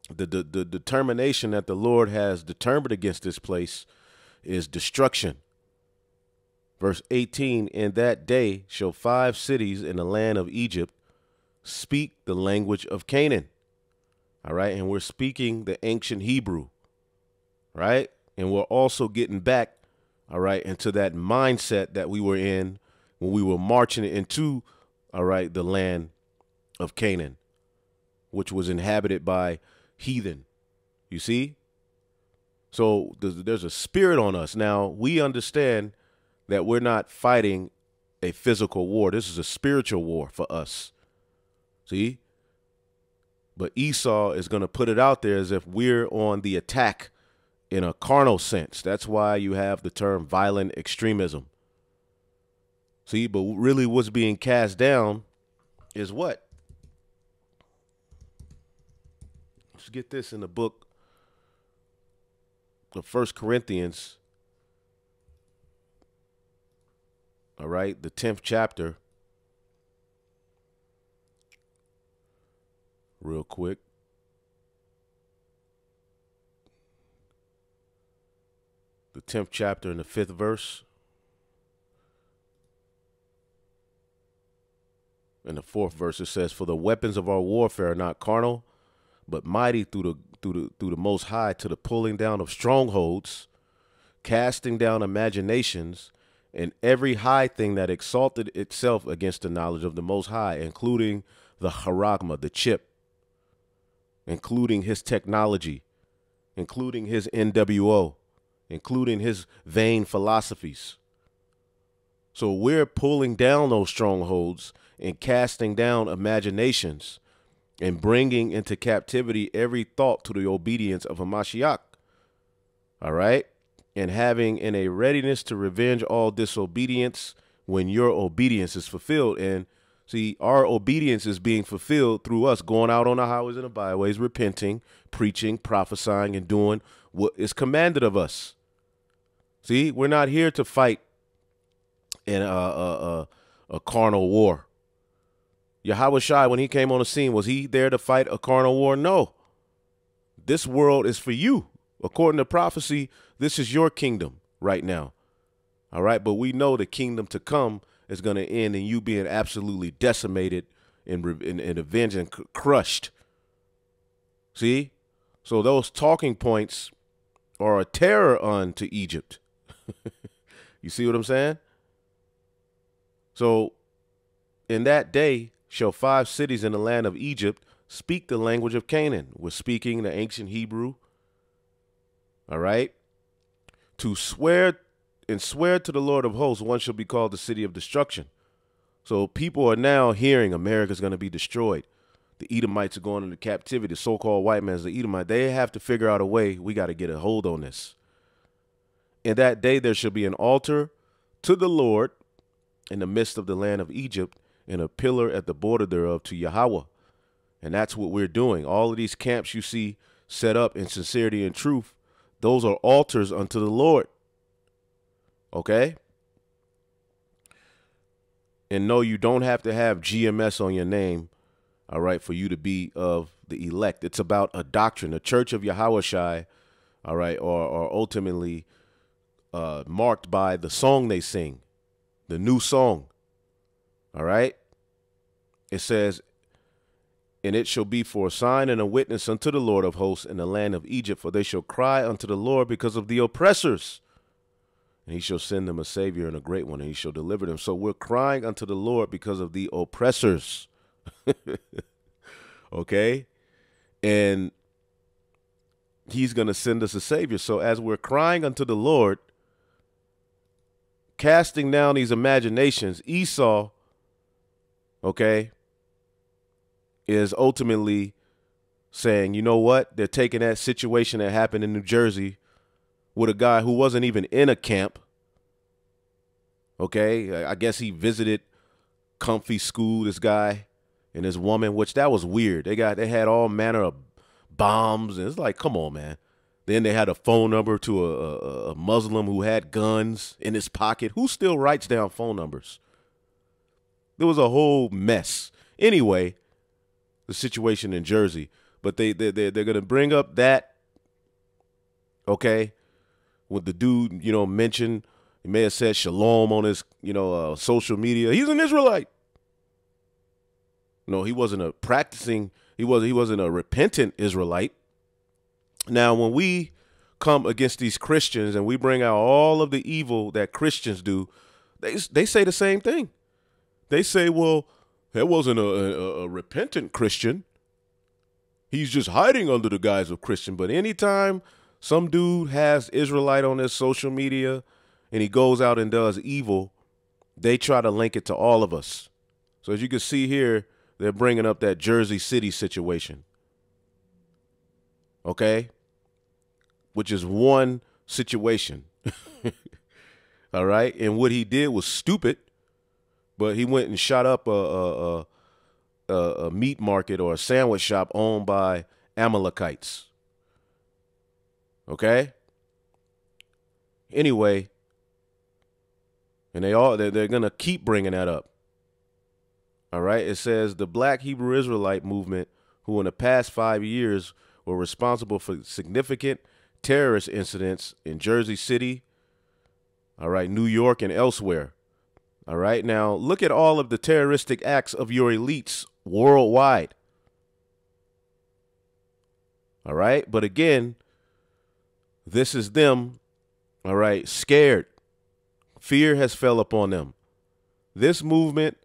the determination that the Lord has determined against this place is destruction. Verse 18, in that day shall 5 cities in the land of Egypt speak the language of Canaan. All right? And we're speaking the ancient Hebrew. Right? And we're also getting back, all right, into that mindset that we were in when we were marching into, all right, the land of Canaan, which was inhabited by heathen. You see? So there's a spirit on us. Now, we understand that we're not fighting a physical war. This is a spiritual war for us. See? But Esau is going to put it out there as if we're on the attack in a carnal sense. That's why you have the term violent extremism. See, but really what's being cast down is what? Let's get this in the book of 1 Corinthians. All right, the 10th chapter. Real quick. The 10th chapter and the 5th verse. In the 4th verse, it says, for the weapons of our warfare are not carnal, but mighty through the Most High to the pulling down of strongholds, casting down imaginations, and every high thing that exalted itself against the knowledge of the Most High, including the charagma, the chip, including his technology, including his NWO, including his vain philosophies. So we're pulling down those strongholds and casting down imaginations and bringing into captivity every thought to the obedience of a Mashiach. All right? And having in a readiness to revenge all disobedience when your obedience is fulfilled. And see, our obedience is being fulfilled through us going out on the highways and the byways, repenting, preaching, prophesying, and doing what is commanded of us. See, we're not here to fight in a carnal war. Yahweh Shai, when he came on the scene, was he there to fight a carnal war? No. This world is for you. According to prophecy, this is your kingdom right now. All right. But we know the kingdom to come is going to end in you being absolutely decimated and avenged and crushed. See? So those talking points are a terror unto Egypt. You see what I'm saying? So in that day shall 5 cities in the land of Egypt speak the language of Canaan. We're speaking the ancient Hebrew. All right. To swear to the Lord of hosts, one shall be called the city of destruction. So people are now hearing America's going to be destroyed. The Edomites are going into captivity. The so-called white man's the Edomite. They have to figure out a way. We got to get a hold on this. In that day there shall be an altar to the Lord in the midst of the land of Egypt, and a pillar at the border thereof to Yahweh. And that's what we're doing. All of these camps you see set up in sincerity and truth, those are altars unto the Lord. Okay? And no, you don't have to have GMS on your name, all right, for you to be of the elect. It's about a doctrine. The Church of Yahweh Shai, all right, are ultimately marked by the song they sing, the new song. All right. It says, and it shall be for a sign and a witness unto the Lord of hosts in the land of Egypt, for they shall cry unto the Lord because of the oppressors. and he shall send them a Savior and a great one, and he shall deliver them. So we're crying unto the Lord because of the oppressors. Okay? And he's going to send us a Savior. So as we're crying unto the Lord, casting down these imaginations, Esau, okay, is ultimately saying, you know what? They're taking that situation that happened in New Jersey with a guy who wasn't even in a camp. Okay, I guess he visited Comfy School, this guy and his woman, which that was weird. They had all manner of bombs, and it's like, come on, man. Then they had a phone number to a Muslim who had guns in his pocket. Who still writes down phone numbers? There was a whole mess. Anyway, the situation in Jersey, but they're gonna bring up that, okay, with the dude, you know, mentioned. He may have said shalom on his, you know, social media. He's an Israelite. No, he wasn't a practicing. He wasn't a repentant Israelite. Now, when we come against these Christians and we bring out all of the evil that Christians do, they say the same thing. They say, well, that wasn't a repentant Christian. He's just hiding under the guise of Christian. But anytime some dude has Israelite on his social media and he goes out and does evil, they try to link it to all of us. So as you can see here, they're bringing up that Jersey City situation. Okay? Which is one situation. All right? And what he did was stupid, but he went and shot up a meat market or a sandwich shop owned by Amalekites. Okay? Anyway, and they're going to keep bringing that up. All right? It says the Black Hebrew Israelite movement, who in the past 5 years were responsible for significant terrorist incidents in Jersey City, all right, New York, and elsewhere. All right? Now, look at all of the terroristic acts of your elites worldwide. All right? But again, this is them, all right, scared. Fear has fell upon them. This movement,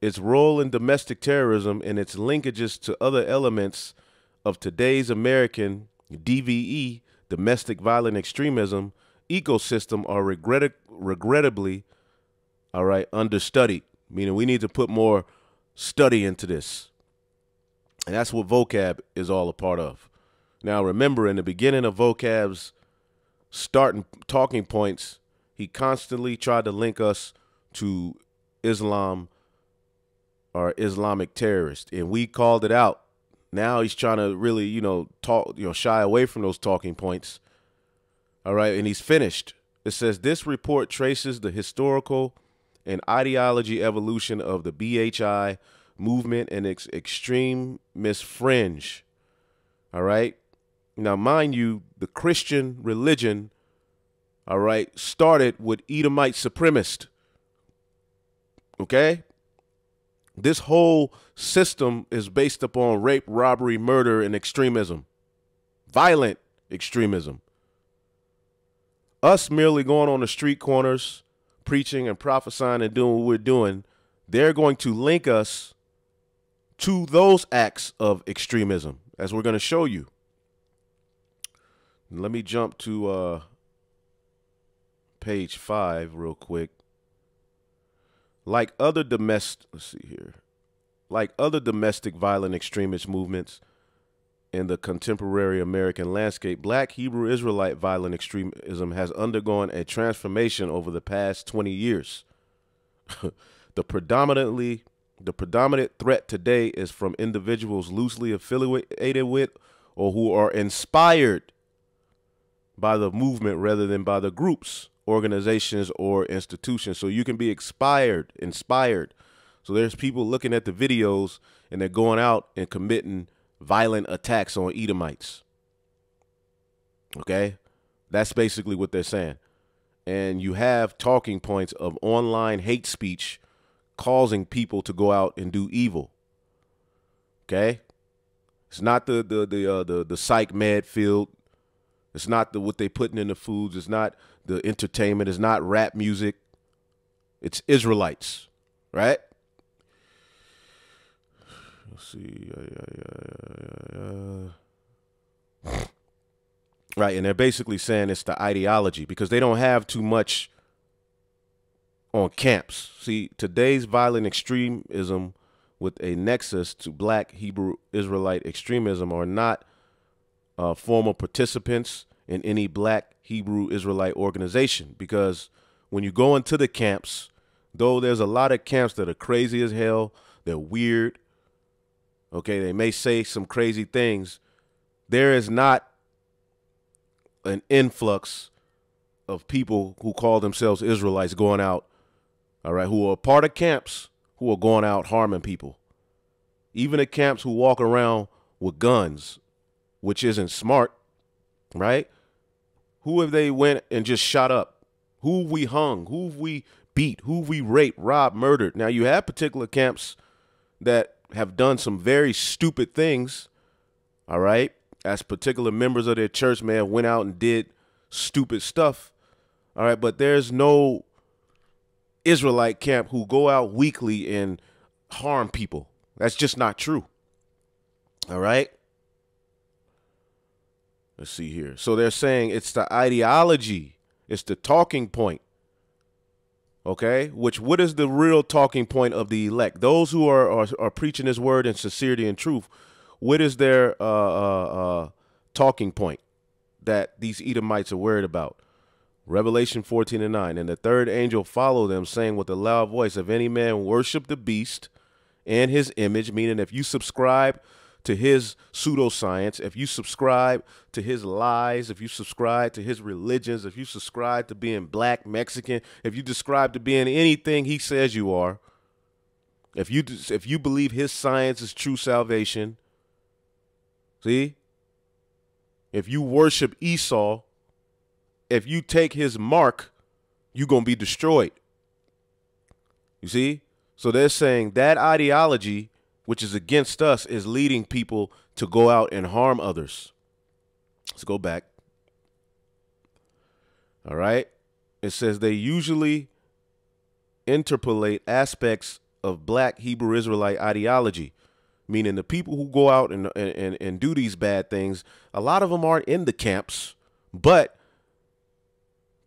its role in domestic terrorism and its linkages to other elements of today's American DVE, domestic violent extremism, ecosystem are regrettably, all right, understudied, meaning we need to put more study into this. And that's what vocab is all a part of. Now, remember, in the beginning of vocab's starting talking points, he constantly tried to link us to Islam or Islamic terrorists, and we called it out. Now he's trying to really, shy away from those talking points. All right, and he's finished. It says this report traces the historical and ideology evolution of the BHI movement and its extremist fringe. All right. Now, mind you, the Christian religion, all right, started with Edomite supremacists. Okay. This whole system is based upon rape, robbery, murder, and extremism, violent extremism. Us merely going on the street corners, preaching and prophesying and doing what we're doing, they're going to link us to those acts of extremism, as we're going to show you. Let me jump to page 5 real quick. Like other domestic violent extremist movements in the contemporary American landscape, Black Hebrew Israelite violent extremism has undergone a transformation over the past 20 years. The predominant threat today is from individuals loosely affiliated with or who are inspired by the movement rather than by the groups, organizations, or institutions. So you can be inspired. So there's people looking at the videos and they're going out and committing violent attacks on Edomites. Okay? That's basically what they're saying. And you have talking points of online hate speech causing people to go out and do evil. Okay? It's not the psych med field. It's not what they putting in the foods. It's not the entertainment. It's not rap music. It's Israelites, right? Let's see. Right, and they're basically saying it's the ideology because they don't have too much on camps. See, today's violent extremism with a nexus to black Hebrew Israelite extremism are not formal participants in any black Hebrew Israelite organization, because when you go into the camps, though there's a lot of camps that are crazy as hell, they're weird, okay, they may say some crazy things, there is not an influx of people who call themselves Israelites going out, all right, who are part of camps, who are going out harming people. Even the camps who walk around with guns, which isn't smart, right? Who have they went and just shot up? Who have we hung? Who have we beat? Who have we raped, robbed, murdered? Now, you have particular camps that have done some very stupid things, all right, as particular members of their church may have went out and did stupid stuff, all right, but there's no Israelite camp who go out weekly and harm people. That's just not true, all right? Let's see here. So they're saying it's the ideology. It's the talking point. Okay, what is the real talking point of the elect? Those who are preaching his word in sincerity and truth, what is their talking point that these Edomites are worried about? Revelation 14:9, and the third angel followed them, saying with a loud voice, if any man worship the beast and his image, meaning if you subscribe to his pseudoscience, if you subscribe to his lies, if you subscribe to his religions, if you subscribe to being black, Mexican, if you describe to being anything he says you are, if you believe his science is true salvation, see, if you worship Esau, if you take his mark, you're going to be destroyed. You see? So they're saying that ideology, which is against us, is leading people to go out and harm others. Let's go back. All right. It says they usually interpolate aspects of black Hebrew Israelite ideology, meaning the people who go out and do these bad things, a lot of them aren't in the camps, but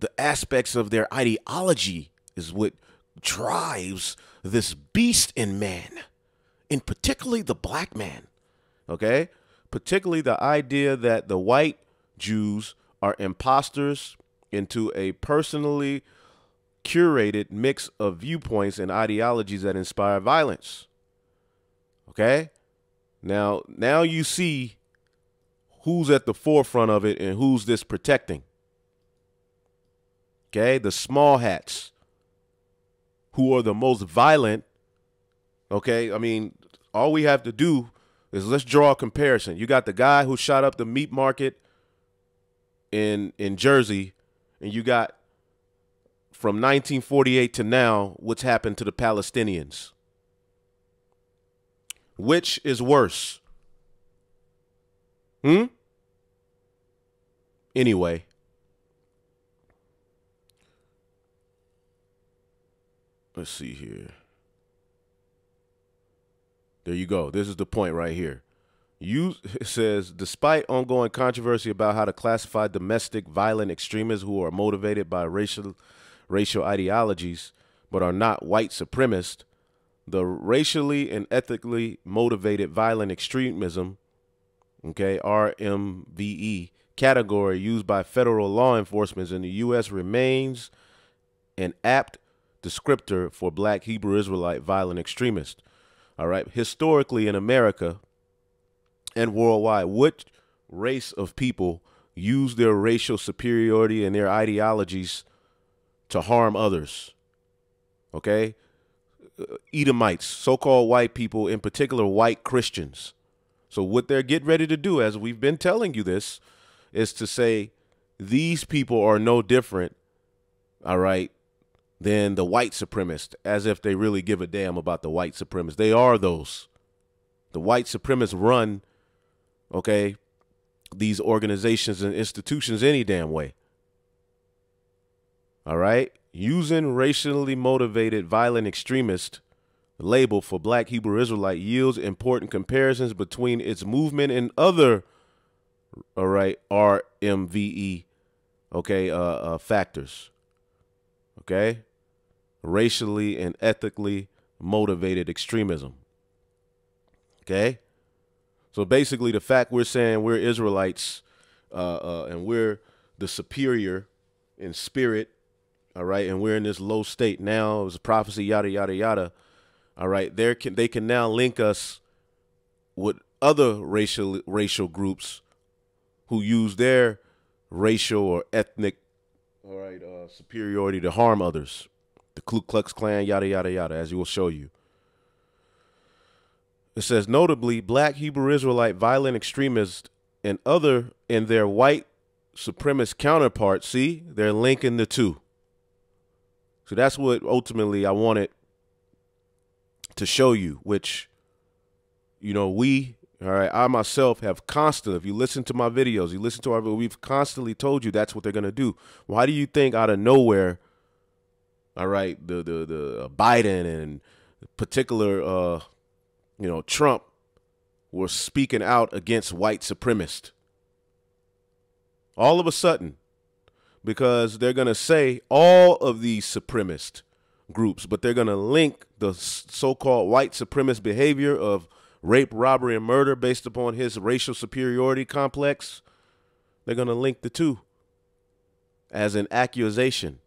the aspects of their ideology is what drives this beast in man, in particularly the black man, okay? Particularly the idea that the white Jews are imposters into a personally curated mix of viewpoints and ideologies that inspire violence, okay? Now you see who's at the forefront of it and who's this protecting. Okay, the small hats who are the most violent. Okay, I mean, all we have to do is let's draw a comparison. You got the guy who shot up the meat market in Jersey, and you got from 1948 to now what's happened to the Palestinians. Which is worse? Anyway. Let's see here. There you go. This is the point right here. It says, despite ongoing controversy about how to classify domestic violent extremists who are motivated by racial ideologies but are not white supremacists, the racially and ethically motivated violent extremism, okay, RMVE, category used by federal law enforcement in the U.S. remains an apt descriptor for black Hebrew Israelite violent extremists. All right. Historically in America and worldwide, what race of people use their racial superiority and their ideologies to harm others? Okay. Edomites, so-called white people, in particular white Christians. So what they're getting ready to do, as we've been telling you this, is to say these people are no different, all right, than the white supremacists, as if they really give a damn about the white supremacists. They are those. The white supremacists run, okay, these organizations and institutions any damn way. All right. Using racially motivated violent extremist label for Black Hebrew Israelite yields important comparisons between its movement and other, all right, RMVE, okay, factors, okay, racially and ethically motivated extremism, okay. So basically, the fact we're saying we're Israelites and we're the superior in spirit, all right, and we're in this low state now, it was a prophecy, yada, yada, yada, all right, they can now link us with other racial groups who use their racial or ethnic, all right, superiority to harm others. The Ku Klux Klan, yada, yada, yada, as you will show you. It says, notably, Black Hebrew Israelite violent extremists and their white supremacist counterparts, see, they're linking the two. So that's what ultimately I wanted to show you, which, you know, all right, I myself have constantly, if you listen to my videos, you listen to our videos, we've constantly told you that's what they're going to do. Why do you think out of nowhere, all right, the Biden and particular, you know, Trump were speaking out against white supremacists? All of a sudden, because they're going to say all of these supremacist groups, but they're going to link the so-called white supremacist behavior of rape, robbery, and murder based upon his racial superiority complex. They're going to link the two as an accusation.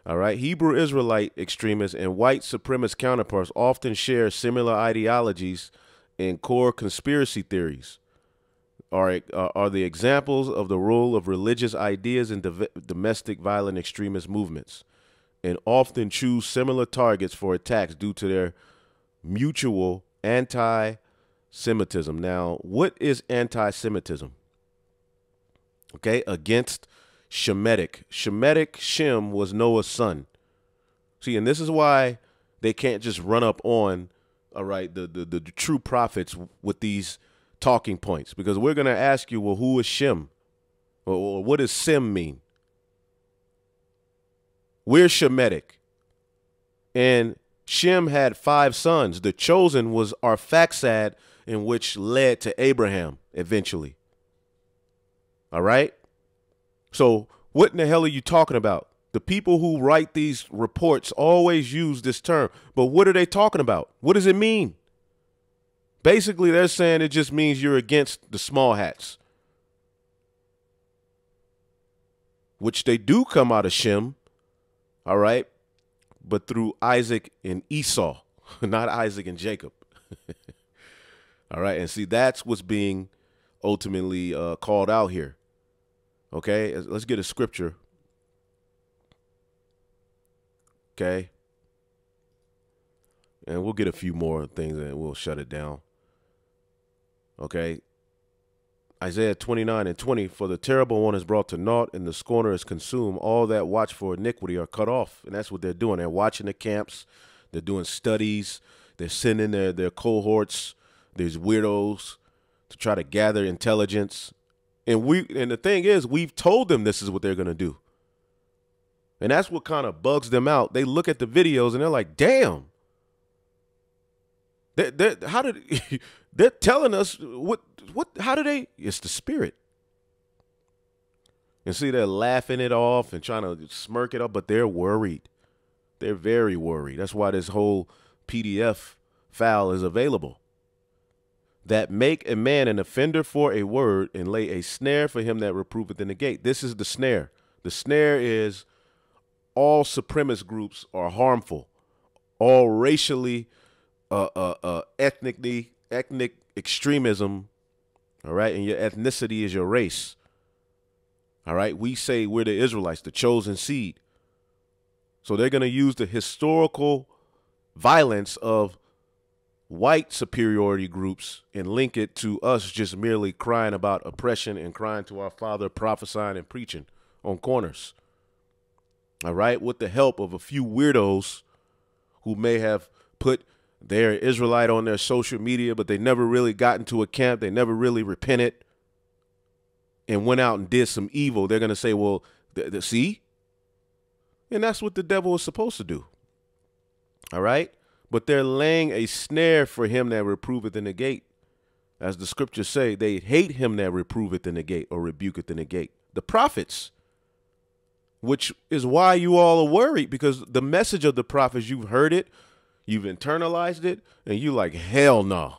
All right. Hebrew Israelite extremists and white supremacist counterparts often share similar ideologies and core conspiracy theories. Are the examples of the role of religious ideas in domestic violent extremist movements, and often choose similar targets for attacks due to their mutual anti-Semitism. Now, what is anti-Semitism? Okay, against Shemitic. Shem was Noah's son. See, and this is why they can't just run up on, all right, the true prophets with these talking points, because we're going to ask you, well, who is Shem? Or what does Sem mean? We're Shemitic. And Shem had 5 sons. The chosen was Arphaxad, in which led to Abraham eventually. All right? So what in the hell are you talking about? The people who write these reports always use this term. But what are they talking about? What does it mean? Basically, they're saying it just means you're against the small hats, which they do come out of Shem, all right, but through Isaac and Esau, not Isaac and Jacob. All right, and see, that's what's being ultimately called out here. Okay, let's get a scripture. Okay, and we'll get a few more things and we'll shut it down. Okay, Isaiah 29:20, for the terrible one is brought to naught and the scorner is consumed. All that watch for iniquity are cut off. And that's what they're doing. They're watching the camps. They're doing studies. They're sending their cohorts, these weirdos, to try to gather intelligence. And the thing is, we've told them this is what they're going to do. And that's what kind of bugs them out. They look at the videos and they're like, damn. They're telling us how do they? It's the spirit. And see, they're laughing it off and trying to smirk it up, but they're worried. They're very worried. That's why this whole PDF file is available. That make a man an offender for a word and lay a snare for him that reproveth in the gate. This is the snare. The snare is all supremacist groups are harmful. All racially, ethnic extremism, all right, and your ethnicity is your race. All right, we say we're the Israelites, the chosen seed. So they're going to use the historical violence of white superiority groups and link it to us just merely crying about oppression and crying to our Father, prophesying and preaching on corners. All right, with the help of a few weirdos who may have put their Israelite on their social media, but they never really got into a camp. They never really repented and went out and did some evil. They're going to say, well, see, And that's what the devil is supposed to do. All right. But they're laying a snare for him that reproveth in the gate. As the scriptures say, they hate him that reproveth in the gate or rebuketh in the gate. The prophets, which is why you all are worried, because the message of the prophets, you've heard it, you've internalized it, and you like, hell no.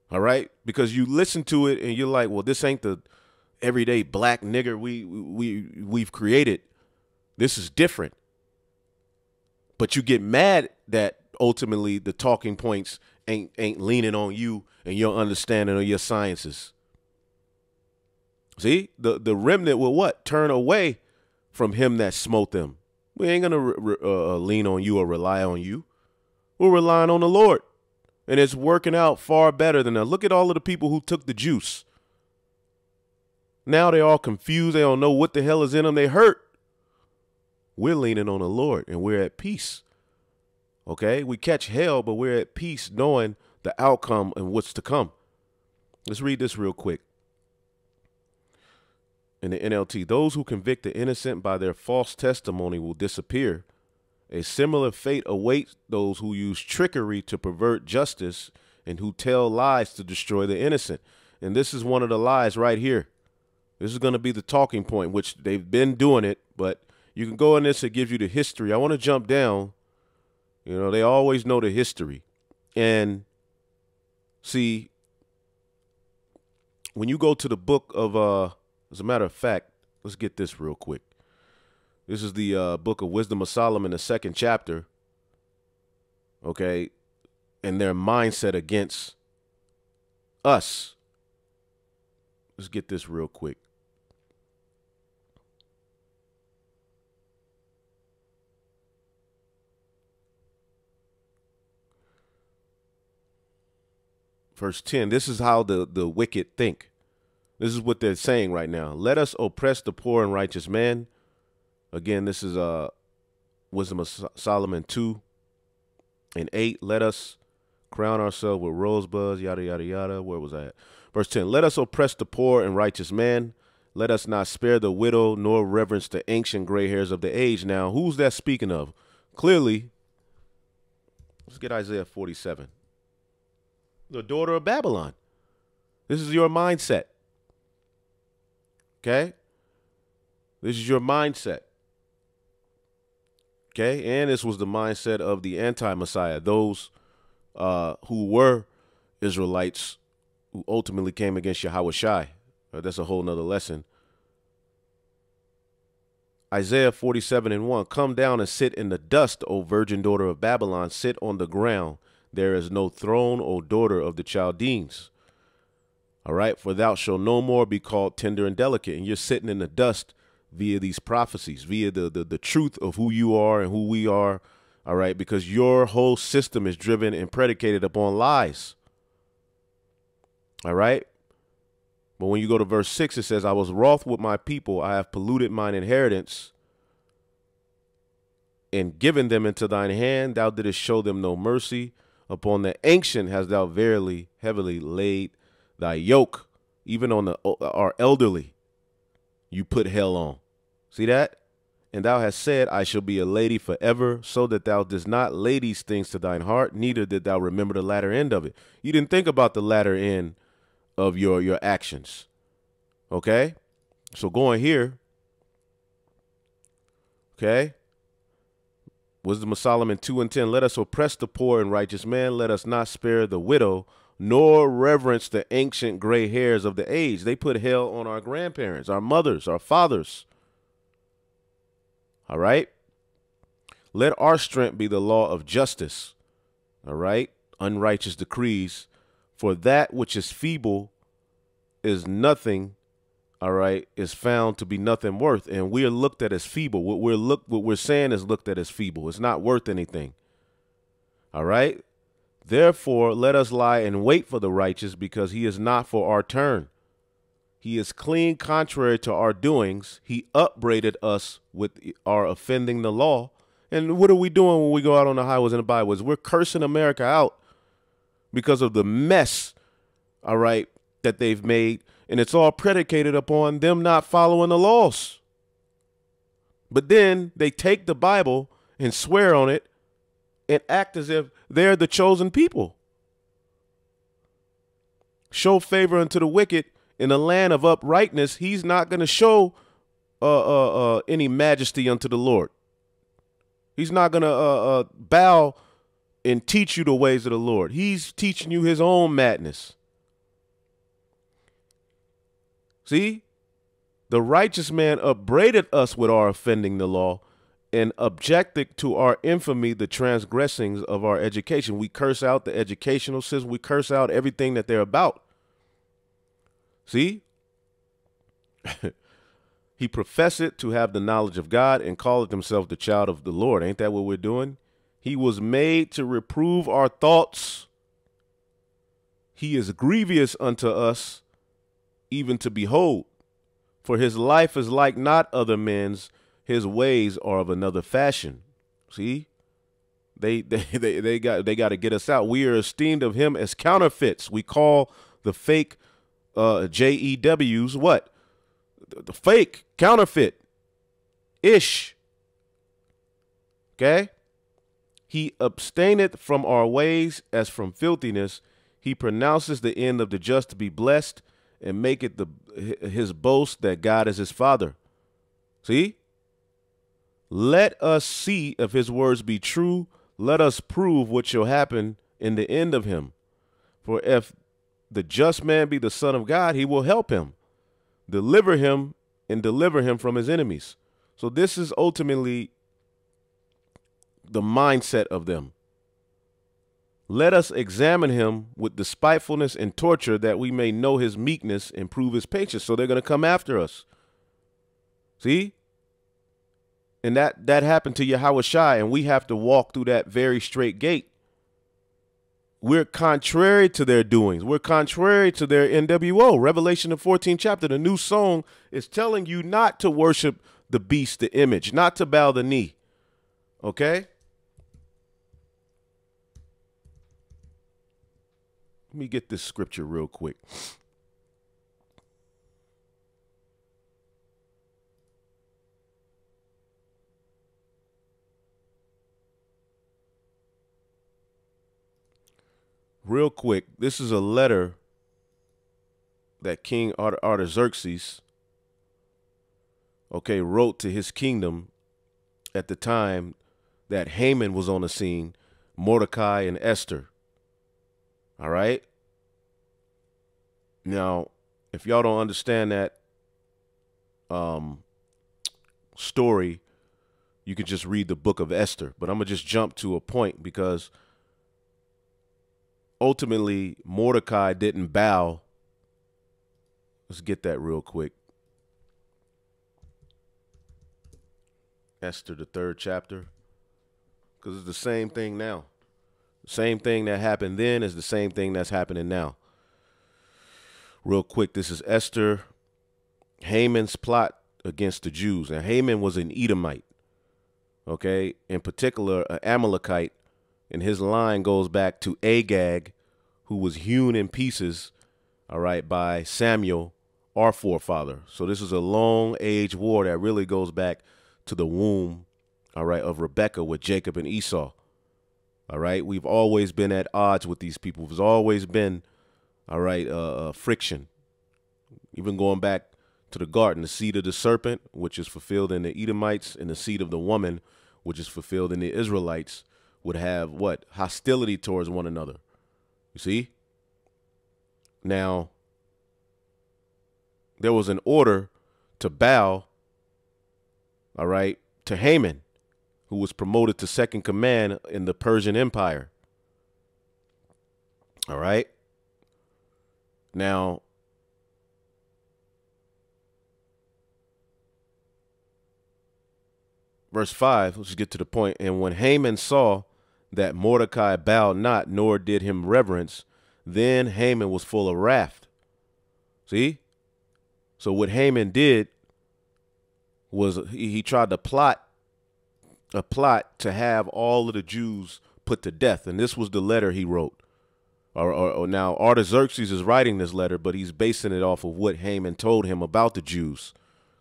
All right. Because you listen to it and you're like, well, this ain't the everyday black nigger we've created. This is different. But you get mad that ultimately the talking points ain't leaning on you and your understanding of your sciences. See, the remnant will what? Turn away from him that smote them. We ain't going to lean on you or rely on you. We're relying on the Lord. And it's working out far better than that. Look at all of the people who took the juice. Now they're all confused. They don't know what the hell is in them. They hurt. We're leaning on the Lord and we're at peace. Okay, we catch hell, but we're at peace knowing the outcome and what's to come. Let's read this real quick. In the NLT, those who convict the innocent by their false testimony will disappear. A similar fate awaits those who use trickery to pervert justice and who tell lies to destroy the innocent. And this is one of the lies right here. This is going to be the talking point, which they've been doing it, but you can go in this. It gives you the history. I want to jump down. You know, they always know the history. And see, when you go to the book of, as a matter of fact, let's get this real quick. This is the book of Wisdom of Solomon, the 2nd chapter. Okay. And their mindset against us. Let's get this real quick. Verse 10, this is how the wicked think. This is what they're saying right now. Let us oppress the poor and righteous man. Again, this is Wisdom of Solomon 2 and 8. Let us crown ourselves with rosebuds, yada, yada, yada. Where was I at? Verse 10, let us oppress the poor and righteous man. Let us not spare the widow, nor reverence the ancient gray hairs of the age. Now, who's that speaking of? Clearly, let's get Isaiah 47. The daughter of Babylon. This is your mindset. Okay? This is your mindset. Okay? And this was the mindset of the anti-Messiah, those who were Israelites who ultimately came against Yahushua. That's a whole nother lesson. Isaiah 47:1. Come down and sit in the dust, O virgin daughter of Babylon. Sit on the ground. There is no throne, O daughter of the Chaldeans. All right. For thou shalt no more be called tender and delicate. And you're sitting in the dust via these prophecies, via the truth of who you are and who we are. All right. Because your whole system is driven and predicated upon lies. All right. But when you go to verse 6, it says, I was wroth with my people. I have polluted mine inheritance and given them into thine hand. Thou didst show them no mercy. Upon the ancient hast thou verily heavily laid thy yoke. Even on our elderly, you put hell on. See that? And thou hast said, I shall be a lady forever, so that thou didst not lay these things to thine heart, neither did thou remember the latter end of it. You didn't think about the latter end of your actions. Okay? So going here, okay? Wisdom of Solomon 2 and 10. Let us oppress the poor and righteous man. Let us not spare the widow, nor reverence the ancient gray hairs of the age. They put hell on our grandparents, our mothers, our fathers. All right. Let our strength be the law of justice. All right. Unrighteous decrees. For that which is feeble is nothing. All right, is found to be nothing worth, and we are looked at as feeble. What we're saying is looked at as feeble. It's not worth anything. All right. Therefore, let us lie in wait for the righteous, because he is not for our turn. He is clean contrary to our doings. He upbraided us with our offending the law. And what are we doing when we go out on the highways and the byways? We're cursing America out because of the mess, all right, that they've made. And it's all predicated upon them not following the laws. But then they take the Bible and swear on it and act as if they're the chosen people. Show favor unto the wicked in a land of uprightness. He's not going to show any majesty unto the Lord. He's not going to bow and teach you the ways of the Lord. He's teaching you his own madness. See, the righteous man upbraided us with our offending the law and objected to our infamy, the transgressings of our education. We curse out the educational system. We curse out everything that they're about. See? He professed to have the knowledge of God and called himself the child of the Lord. Ain't that what we're doing? He was made to reprove our thoughts. He is grievous unto us, even to behold. For his life is like not other men's. His ways are of another fashion. See, they got to get us out. We are esteemed of him as counterfeits. We call the fake JEWs what? The fake, counterfeit, ish. Okay. He abstaineth from our ways as from filthiness. He pronounces the end of the just to be blessed and maketh his boast that God is his father. See? Let us see if his words be true. Let us prove what shall happen in the end of him. For if the just man be the son of God, he will help him, deliver him, and deliver him from his enemies. So this is ultimately the mindset of them. Let us examine him with despitefulness and torture, that we may know his meekness and prove his patience. So they're going to come after us. See? And that happened to Yahushua, and we have to walk through that very straight gate. We're contrary to their doings. We're contrary to their NWO. Revelation, the 14th chapter, the new song is telling you not to worship the beast, the image, not to bow the knee. Okay? Let me get this scripture real quick. Real quick, this is a letter that King Artaxerxes, okay, wrote to his kingdom at the time that Haman was on the scene, Mordecai and Esther. All right. Now, if y'all don't understand that story, you can just read the book of Esther. But I'm going to just jump to a point, because ultimately Mordecai didn't bow. Let's get that real quick. Esther, the 3rd chapter, because it's the same thing now. The same thing that happened then is the same thing that's happening now. Real quick, this is Esther, Haman's plot against the Jews. And Haman was an Edomite, okay, in particular, an Amalekite, and his line goes back to Agag, who was hewn in pieces, all right, by Samuel, our forefather. So this is a long-age war that really goes back to the womb, all right, of Rebekah with Jacob and Esau. All right. We've always been at odds with these people. There's always been, all right, friction. Even going back to the garden, the seed of the serpent, which is fulfilled in the Edomites, and the seed of the woman, which is fulfilled in the Israelites, would have what? Hostility towards one another. You see? Now, there was an order to bow, all right, to Haman, who was promoted to second command in the Persian Empire. All right. Now, verse 5, let's get to the point. And when Haman saw that Mordecai bowed not, nor did him reverence, then Haman was full of wrath. See? So what Haman did was he tried to plot to have all of the Jews put to death. And this was the letter he wrote. Or now Artaxerxes is writing this letter, but he's basing it off of what Haman told him about the Jews,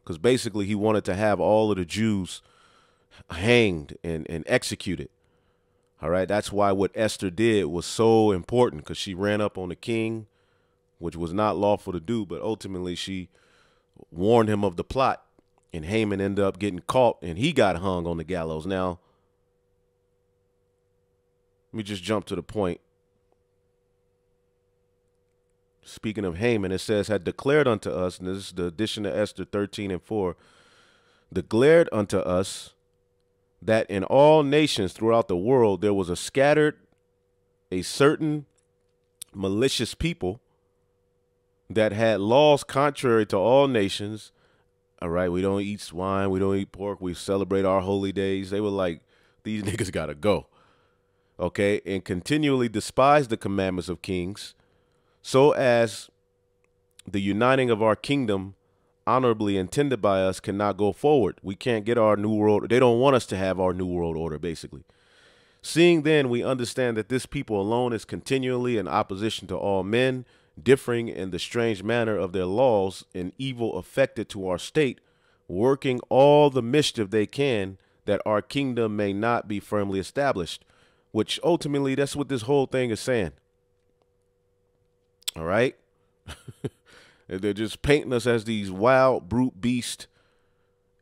because basically he wanted to have all of the Jews hanged and executed. All right. That's why what Esther did was so important, because she ran up on the king, which was not lawful to do. But ultimately she warned him of the plot, and Haman ended up getting caught and he got hung on the gallows. Now, let me just jump to the point. Speaking of Haman, it says, had declared unto us, and this is the addition to Esther 13:4, declared unto us that in all nations throughout the world there was a certain malicious people that had laws contrary to all nations. All right, we don't eat swine, we don't eat pork, we celebrate our holy days. They were like, these niggas gotta go. Okay, and continually despise the commandments of kings, so as the uniting of our kingdom honorably intended by us cannot go forward. We can't get our new world. They don't want us to have our new world order, basically. Seeing then, we understand that this people alone is continually in opposition to all men, differing in the strange manner of their laws and evil affected to our state, working all the mischief they can, that our kingdom may not be firmly established, which ultimately that's what this whole thing is saying. All right. They're just painting us as these wild brute beasts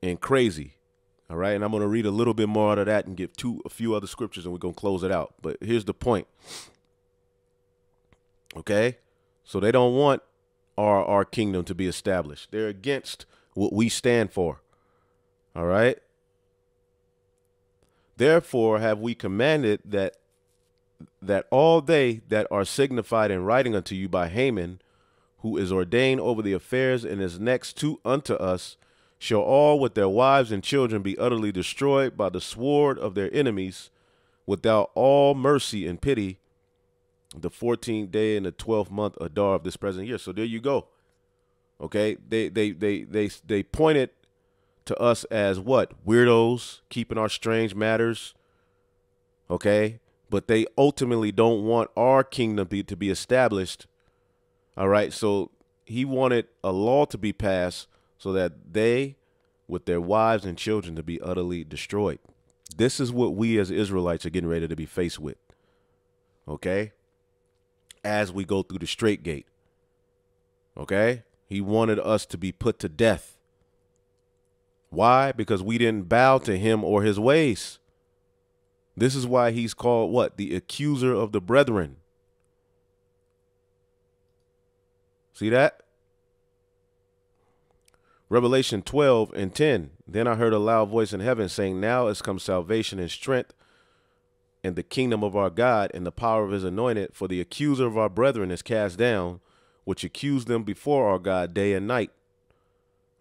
and crazy. All right. And I'm going to read a little bit more out of that and give a few other scriptures, and we're going to close it out. But here's the point. OK, so they don't want our kingdom to be established. They're against what we stand for. All right. Therefore, have we commanded that all they that are signified in writing unto you by Haman, who is ordained over the affairs and is next to unto us, shall all with their wives and children be utterly destroyed by the sword of their enemies, without all mercy and pity, the 14th day in the 12th month Adar of this present year. So there you go. Okay, they pointed to us as what? Weirdos, keeping our strange matters. Okay, but they ultimately don't want our kingdom to be established. All right, so he wanted a law to be passed so that they, with their wives and children, to be utterly destroyed. This is what we as Israelites are getting ready to be faced with. Okay, as we go through the straight gate. Okay, he wanted us to be put to death. Why? Because we didn't bow to him or his ways. This is why he's called what? The accuser of the brethren. See that? Revelation 12:10. Then I heard a loud voice in heaven saying, now is come salvation and strength and the kingdom of our God and the power of his anointed, for the accuser of our brethren is cast down, which accused them before our God day and night.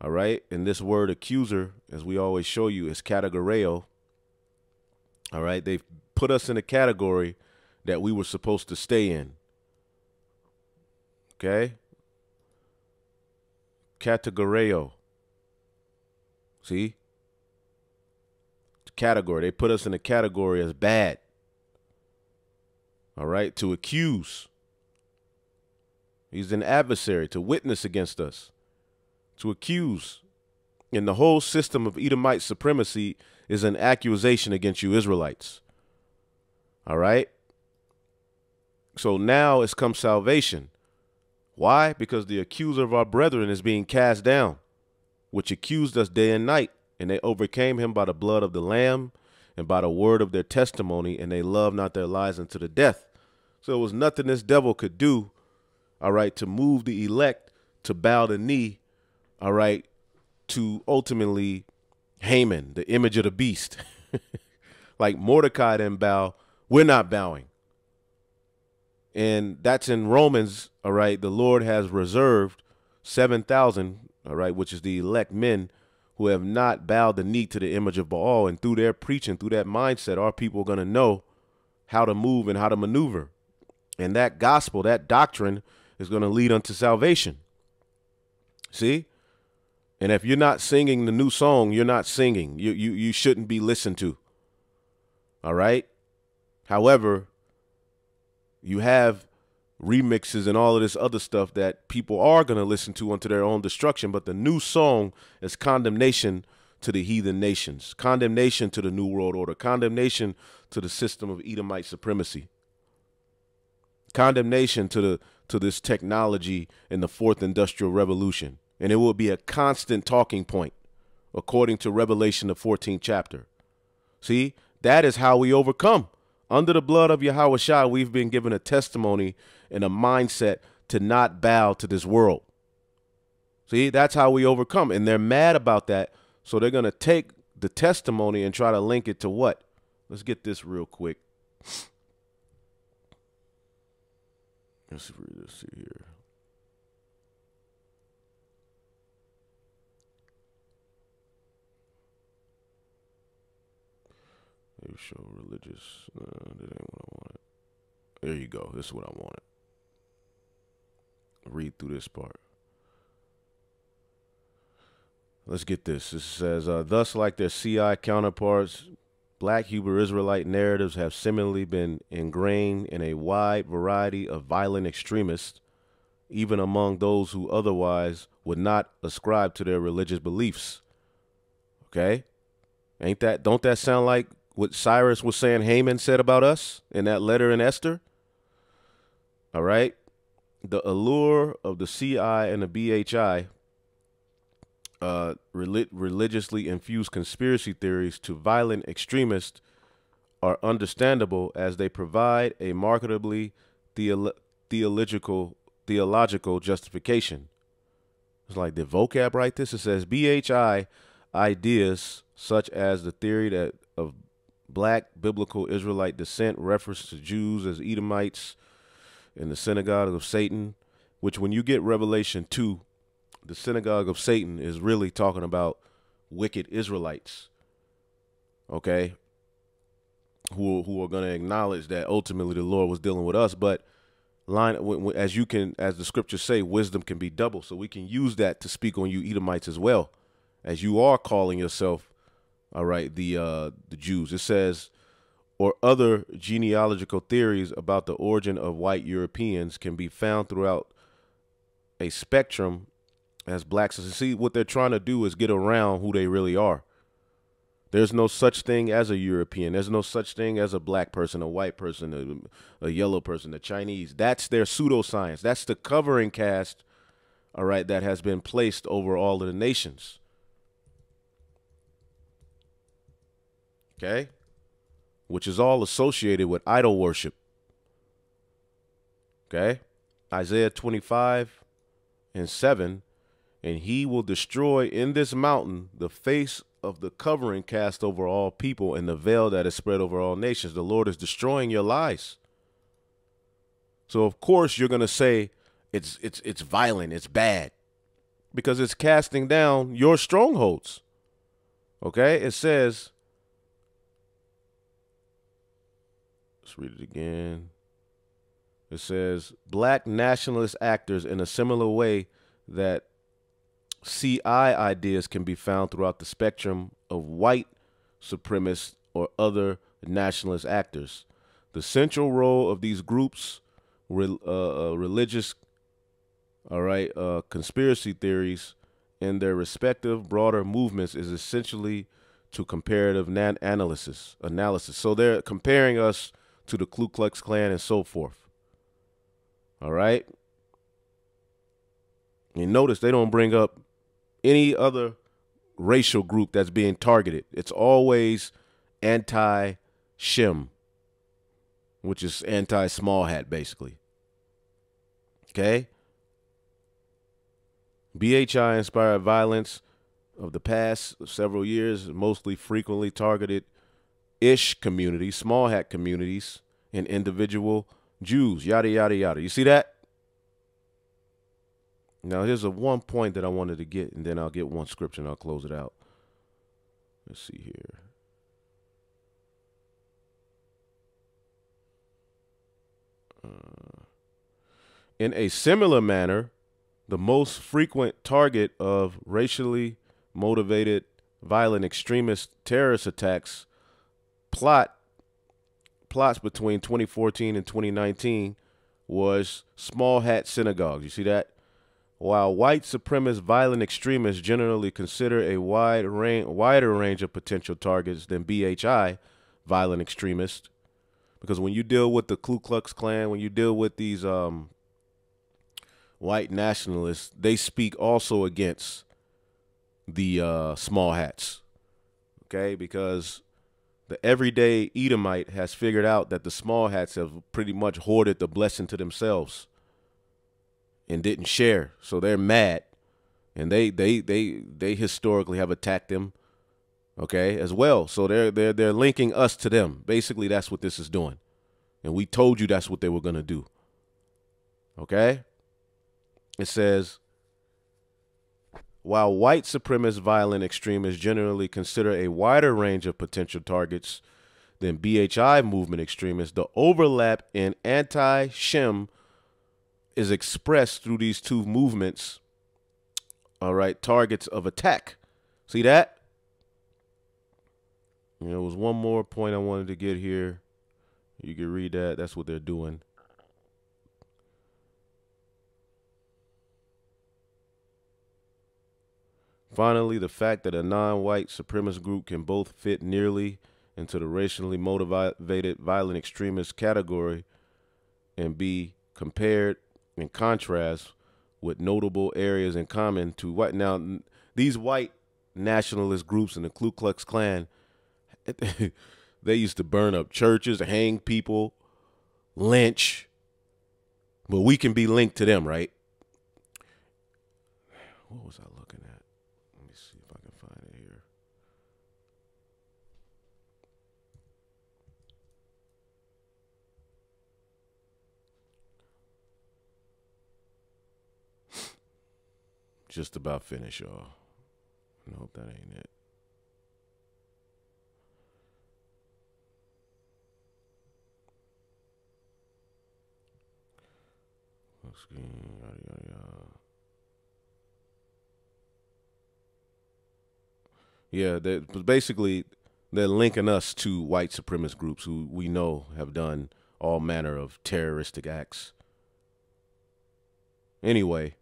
All right. And this word accuser, as we always show you, is categoreo. All right. They've put us in a category that we were supposed to stay in. Okay. Categoreo. See? Category. They put us in a category as bad. All right. To accuse. He's an adversary, to witness against us. To accuse. And the whole system of Edomite supremacy is an accusation against you Israelites. All right. So now it's come salvation. Why? Because the accuser of our brethren is being cast down, which accused us day and night. And they overcame him by the blood of the Lamb and by the word of their testimony, and they loved not their lives unto the death. So it was nothing this devil could do, all right, to move the elect to bow the knee, all right, to ultimately Haman, the image of the beast. Like Mordecai didn't bow, we're not bowing. And that's in Romans, all right. The Lord has reserved 7,000, all right, which is the elect men who have not bowed the knee to the image of Baal. And through their preaching, through that mindset, our people are going to know how to move and how to maneuver. And that gospel, that doctrine is going to lead unto salvation. See? And if you're not singing the new song, you're not singing. You shouldn't be listened to. All right. However, you have remixes and all of this other stuff that people are going to listen to unto their own destruction. But the new song is condemnation to the heathen nations, condemnation to the New World Order, condemnation to the system of Edomite supremacy, condemnation to this technology in the fourth industrial revolution. And it will be a constant talking point, according to Revelation, the 14th chapter. See, that is how we overcome. Under the blood of Yahushua, we've been given a testimony and a mindset to not bow to this world. See, that's how we overcome. And they're mad about that. So they're going to take the testimony and try to link it to what? Let's get this real quick. Let's see here. They show religious. That ain't what I wanted. There you go. This is what I wanted. Read through this part. Let's get this. This says, thus, like their CI counterparts, Black Hebrew Israelite narratives have similarly been ingrained in a wide variety of violent extremists, even among those who otherwise would not ascribe to their religious beliefs. Okay? Don't that sound like what Cyrus was saying Haman said about us in that letter in Esther? All right? The allure of the CI and the BHI, religiously infused conspiracy theories to violent extremists, are understandable as they provide a marketably theological justification. It's like, did vocab write this? It says BHI ideas such as the theory that of black biblical Israelite descent, reference to Jews as Edomites in the synagogue of Satan, which when you get Revelation 2, the synagogue of Satan is really talking about wicked Israelites, okay, who are going to acknowledge that ultimately the Lord was dealing with us. But as the scriptures say, wisdom can be double. So we can use that to speak on you Edomites as well, as you are calling yourself, all right, the Jews. It says, or other genealogical theories about the origin of white Europeans can be found throughout a spectrum as blacks. See, what they're trying to do is get around who they really are. There's no such thing as a European. There's no such thing as a black person, a white person, a yellow person, a Chinese. That's their pseudoscience. That's the covering cast, all right, that has been placed over all of the nations. Okay? Which is all associated with idol worship. Okay? Isaiah 25:7, and he will destroy in this mountain the face of the covering cast over all people and the veil that is spread over all nations. The Lord is destroying your lies. So of course you're going to say it's violent, it's bad, because it's casting down your strongholds. Okay? It says, let's read it again. It says, black nationalist actors in a similar way that CI ideas can be found throughout the spectrum of white supremacists or other nationalist actors. The central role of these groups, religious, all right, conspiracy theories in their respective broader movements is essentially to comparative analysis. So they're comparing us to the Ku Klux Klan and so forth. All right. You notice they don't bring up any other racial group that's being targeted. It's always anti-Shem, which is anti-small hat, basically. Okay? BHI-inspired violence of the past several years mostly frequently targeted ish communities, small hat communities, and individual Jews, yada, yada, yada. You see that? Now, here's one point that I wanted to get, and then I'll get one scripture and I'll close it out. Let's see here. In a similar manner, the most frequent target of racially motivated violent extremist terrorist attacks plots between 2014 and 2019 was small hat synagogues. You see that? While white supremacist violent extremists generally consider a wider range of potential targets than BHI, violent extremists, because when you deal with the Ku Klux Klan, when you deal with these white nationalists, they speak also against the small hats, okay? Because the everyday Edomite has figured out that the small hats have pretty much hoarded the blessing to themselves and didn't share. So they're mad, and they historically have attacked them, okay, as well. So they're linking us to them. Basically, that's what this is doing. And we told you that's what they were going to do. Okay? It says, while white supremacist violent extremists generally consider a wider range of potential targets than BHI movement extremists, the overlap in anti-Shem is expressed through these two movements, all right, targets of attack. See that? There was one more point I wanted to get here. You can read that. That's what they're doing. Finally, the fact that a non-white supremacist group can both fit nearly into the racially motivated violent extremist category and be compared in contrast with notable areas in common to what now these white nationalist groups in the Ku Klux Klan, they used to burn up churches, hang people, lynch, but we can be linked to them, right? What was I looking at? Let me see if I can find it here. Just about finished, y'all. I hope that ain't it. Yeah, basically they're linking us to white supremacist groups who we know have done all manner of terroristic acts. Anyway,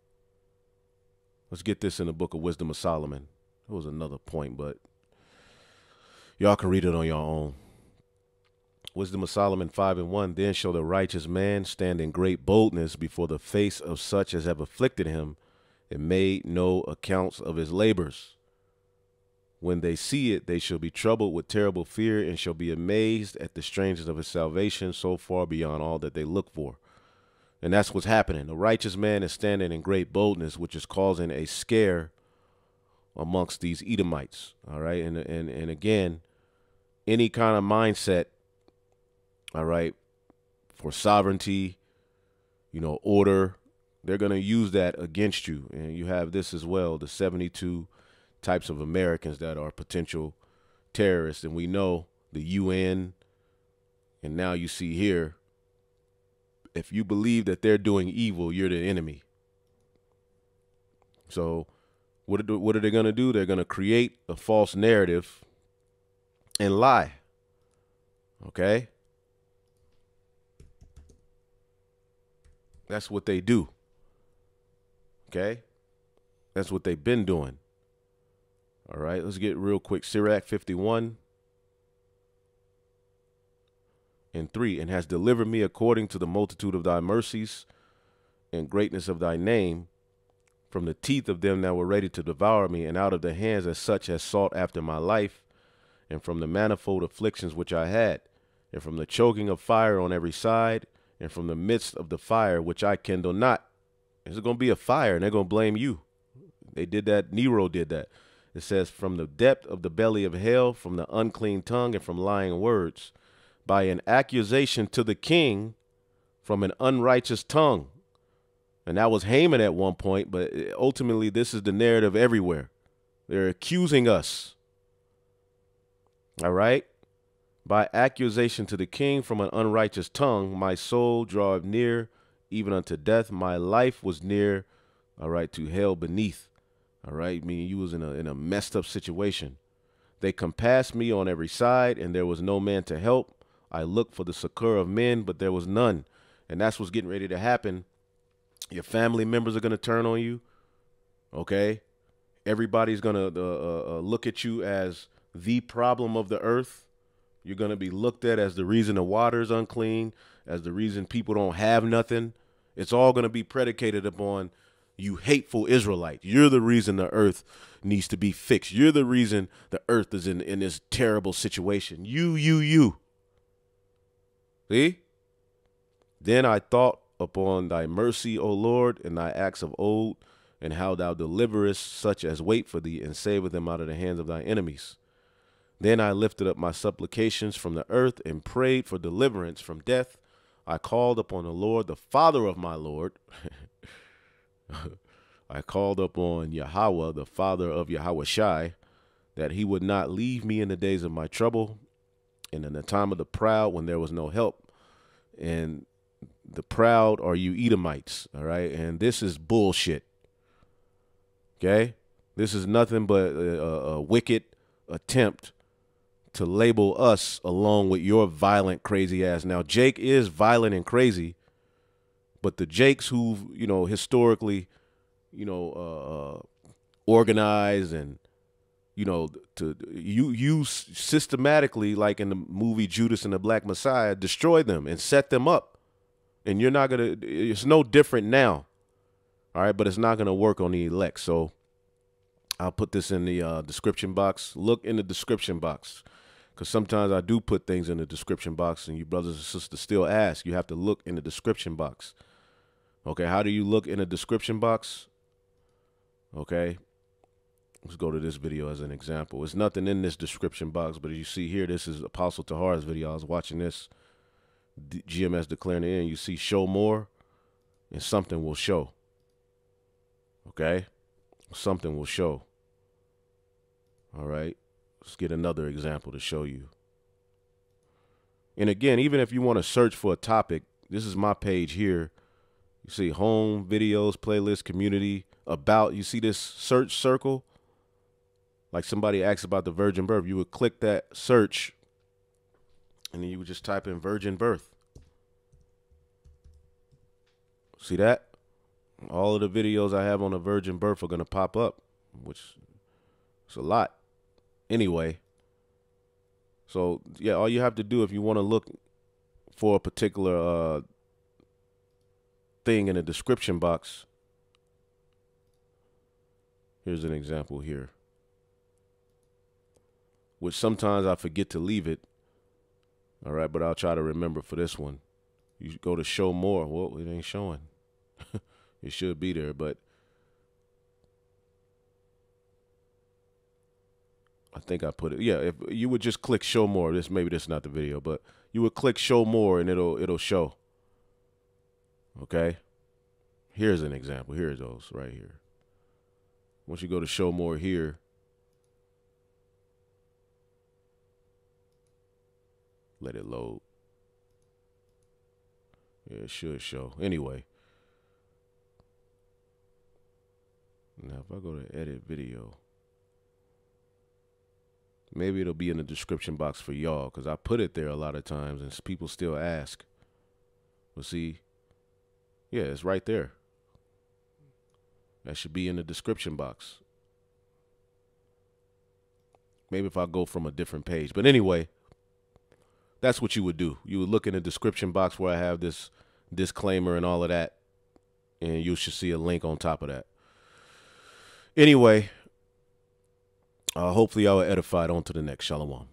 let's get this in the Book of Wisdom of Solomon. That was another point, but y'all can read it on your own. Wisdom of Solomon 5:1. Then shall the righteous man stand in great boldness before the face of such as have afflicted him, and made no accounts of his labors. When they see it, they shall be troubled with terrible fear, and shall be amazed at the strangeness of his salvation, so far beyond all that they look for. And that's what's happening. The righteous man is standing in great boldness, which is causing a scare amongst these Edomites. All right. And again, any kind of mindset, all right, for sovereignty, order, they're going to use that against you. And you have this as well, the 72 types of Americans that are potential terrorists. And we know the UN, and now you see here, if you believe that they're doing evil, you're the enemy. So what are they going to do? They're going to create a false narrative and lie. Okay? That's what they do. Okay? That's what they've been doing. All right, let's get real quick. Sirach 51:3. And has delivered me according to the multitude of thy mercies and greatness of thy name, from the teeth of them that were ready to devour me, and out of the hands of such as sought after my life, and from the manifold afflictions which I had, and from the choking of fire on every side, and from the midst of the fire which I kindle not. There's going to be a fire, and they're going to blame you. They did that. Nero did that. It says, from the depth of the belly of hell, from the unclean tongue, and from lying words, by an accusation to the king, from an unrighteous tongue. And that was Haman at one point, but ultimately this is the narrative everywhere. They're accusing us. All right? By accusation to the king, from an unrighteous tongue, my soul draweth near, even unto death. My life was near, all right, to hell beneath. All right, meaning you was in a messed up situation. They compassed me on every side, and there was no man to help. I looked for the succor of men, but there was none. And that's what's getting ready to happen. Your family members are going to turn on you. Okay. Everybody's going to look at you as the problem of the earth. You're going to be looked at as the reason the water is unclean, as the reason people don't have nothing. It's all going to be predicated upon you hateful Israelite. You're the reason the earth needs to be fixed. You're the reason the earth is in this terrible situation. You. See? Then I thought upon thy mercy, O Lord, and thy acts of old, and how thou deliverest such as wait for thee, and saveth them out of the hands of thy enemies. Then I lifted up my supplications from the earth, and prayed for deliverance from death. I called upon the Lord, the Father of my Lord. I called upon Yahweh, the Father of Yahushai, that he would not leave me in the days of my trouble, and in the time of the proud, when there was no help. And the proud are you Edomites, all right? And this is bullshit, okay? This is nothing but a wicked attempt to label us along with your violent, crazy ass. Now, Jake is violent and crazy, but the Jakes who've, historically, organized and, you systematically, like in the movie Judas and the Black Messiah, destroy them and set them up. And you're not going to, it's no different now. All right. But it's not going to work on the elect. So I'll put this in the description box. Look in the description box, because sometimes I do put things in the description box and you brothers and sisters still ask. You have to look in the description box. Okay. How do you look in the description box? Okay. Let's go to this video as an example. There's nothing in this description box, but as you see here, this is Apostle Tahar's video. I was watching this, GMS declaring the end. You see show more, and something will show. Okay? Something will show. All right? Let's get another example to show you. And again, even if you want to search for a topic, this is my page here. You see home, videos, playlist, community, about. You see this search circle? Like somebody asks about the virgin birth, you would click that search and then you would just type in virgin birth. See that? All of the videos I have on the virgin birth are going to pop up, which is a lot. Anyway, so yeah, all you have to do if you want to look for a particular thing in the description box, here's an example here, which sometimes I forget to leave it. All right, but I'll try to remember for this one. You go to show more. Well, it ain't showing. It should be there, but I think I put it. Yeah, if you would just click show more, maybe this is not the video, but you would click show more and it'll show. Okay? Here's an example. Here's those right here. Once you go to show more here, let it load. Yeah, it should show. Anyway. Now, if I go to edit video, maybe it'll be in the description box for y'all, because I put it there a lot of times and people still ask. But see, yeah, it's right there. That should be in the description box. Maybe if I go from a different page. But anyway, that's what you would do. You would look in the description box where I have this disclaimer and all of that, and you should see a link on top of that. Anyway, hopefully y'all are edified. On to the next. Shalom.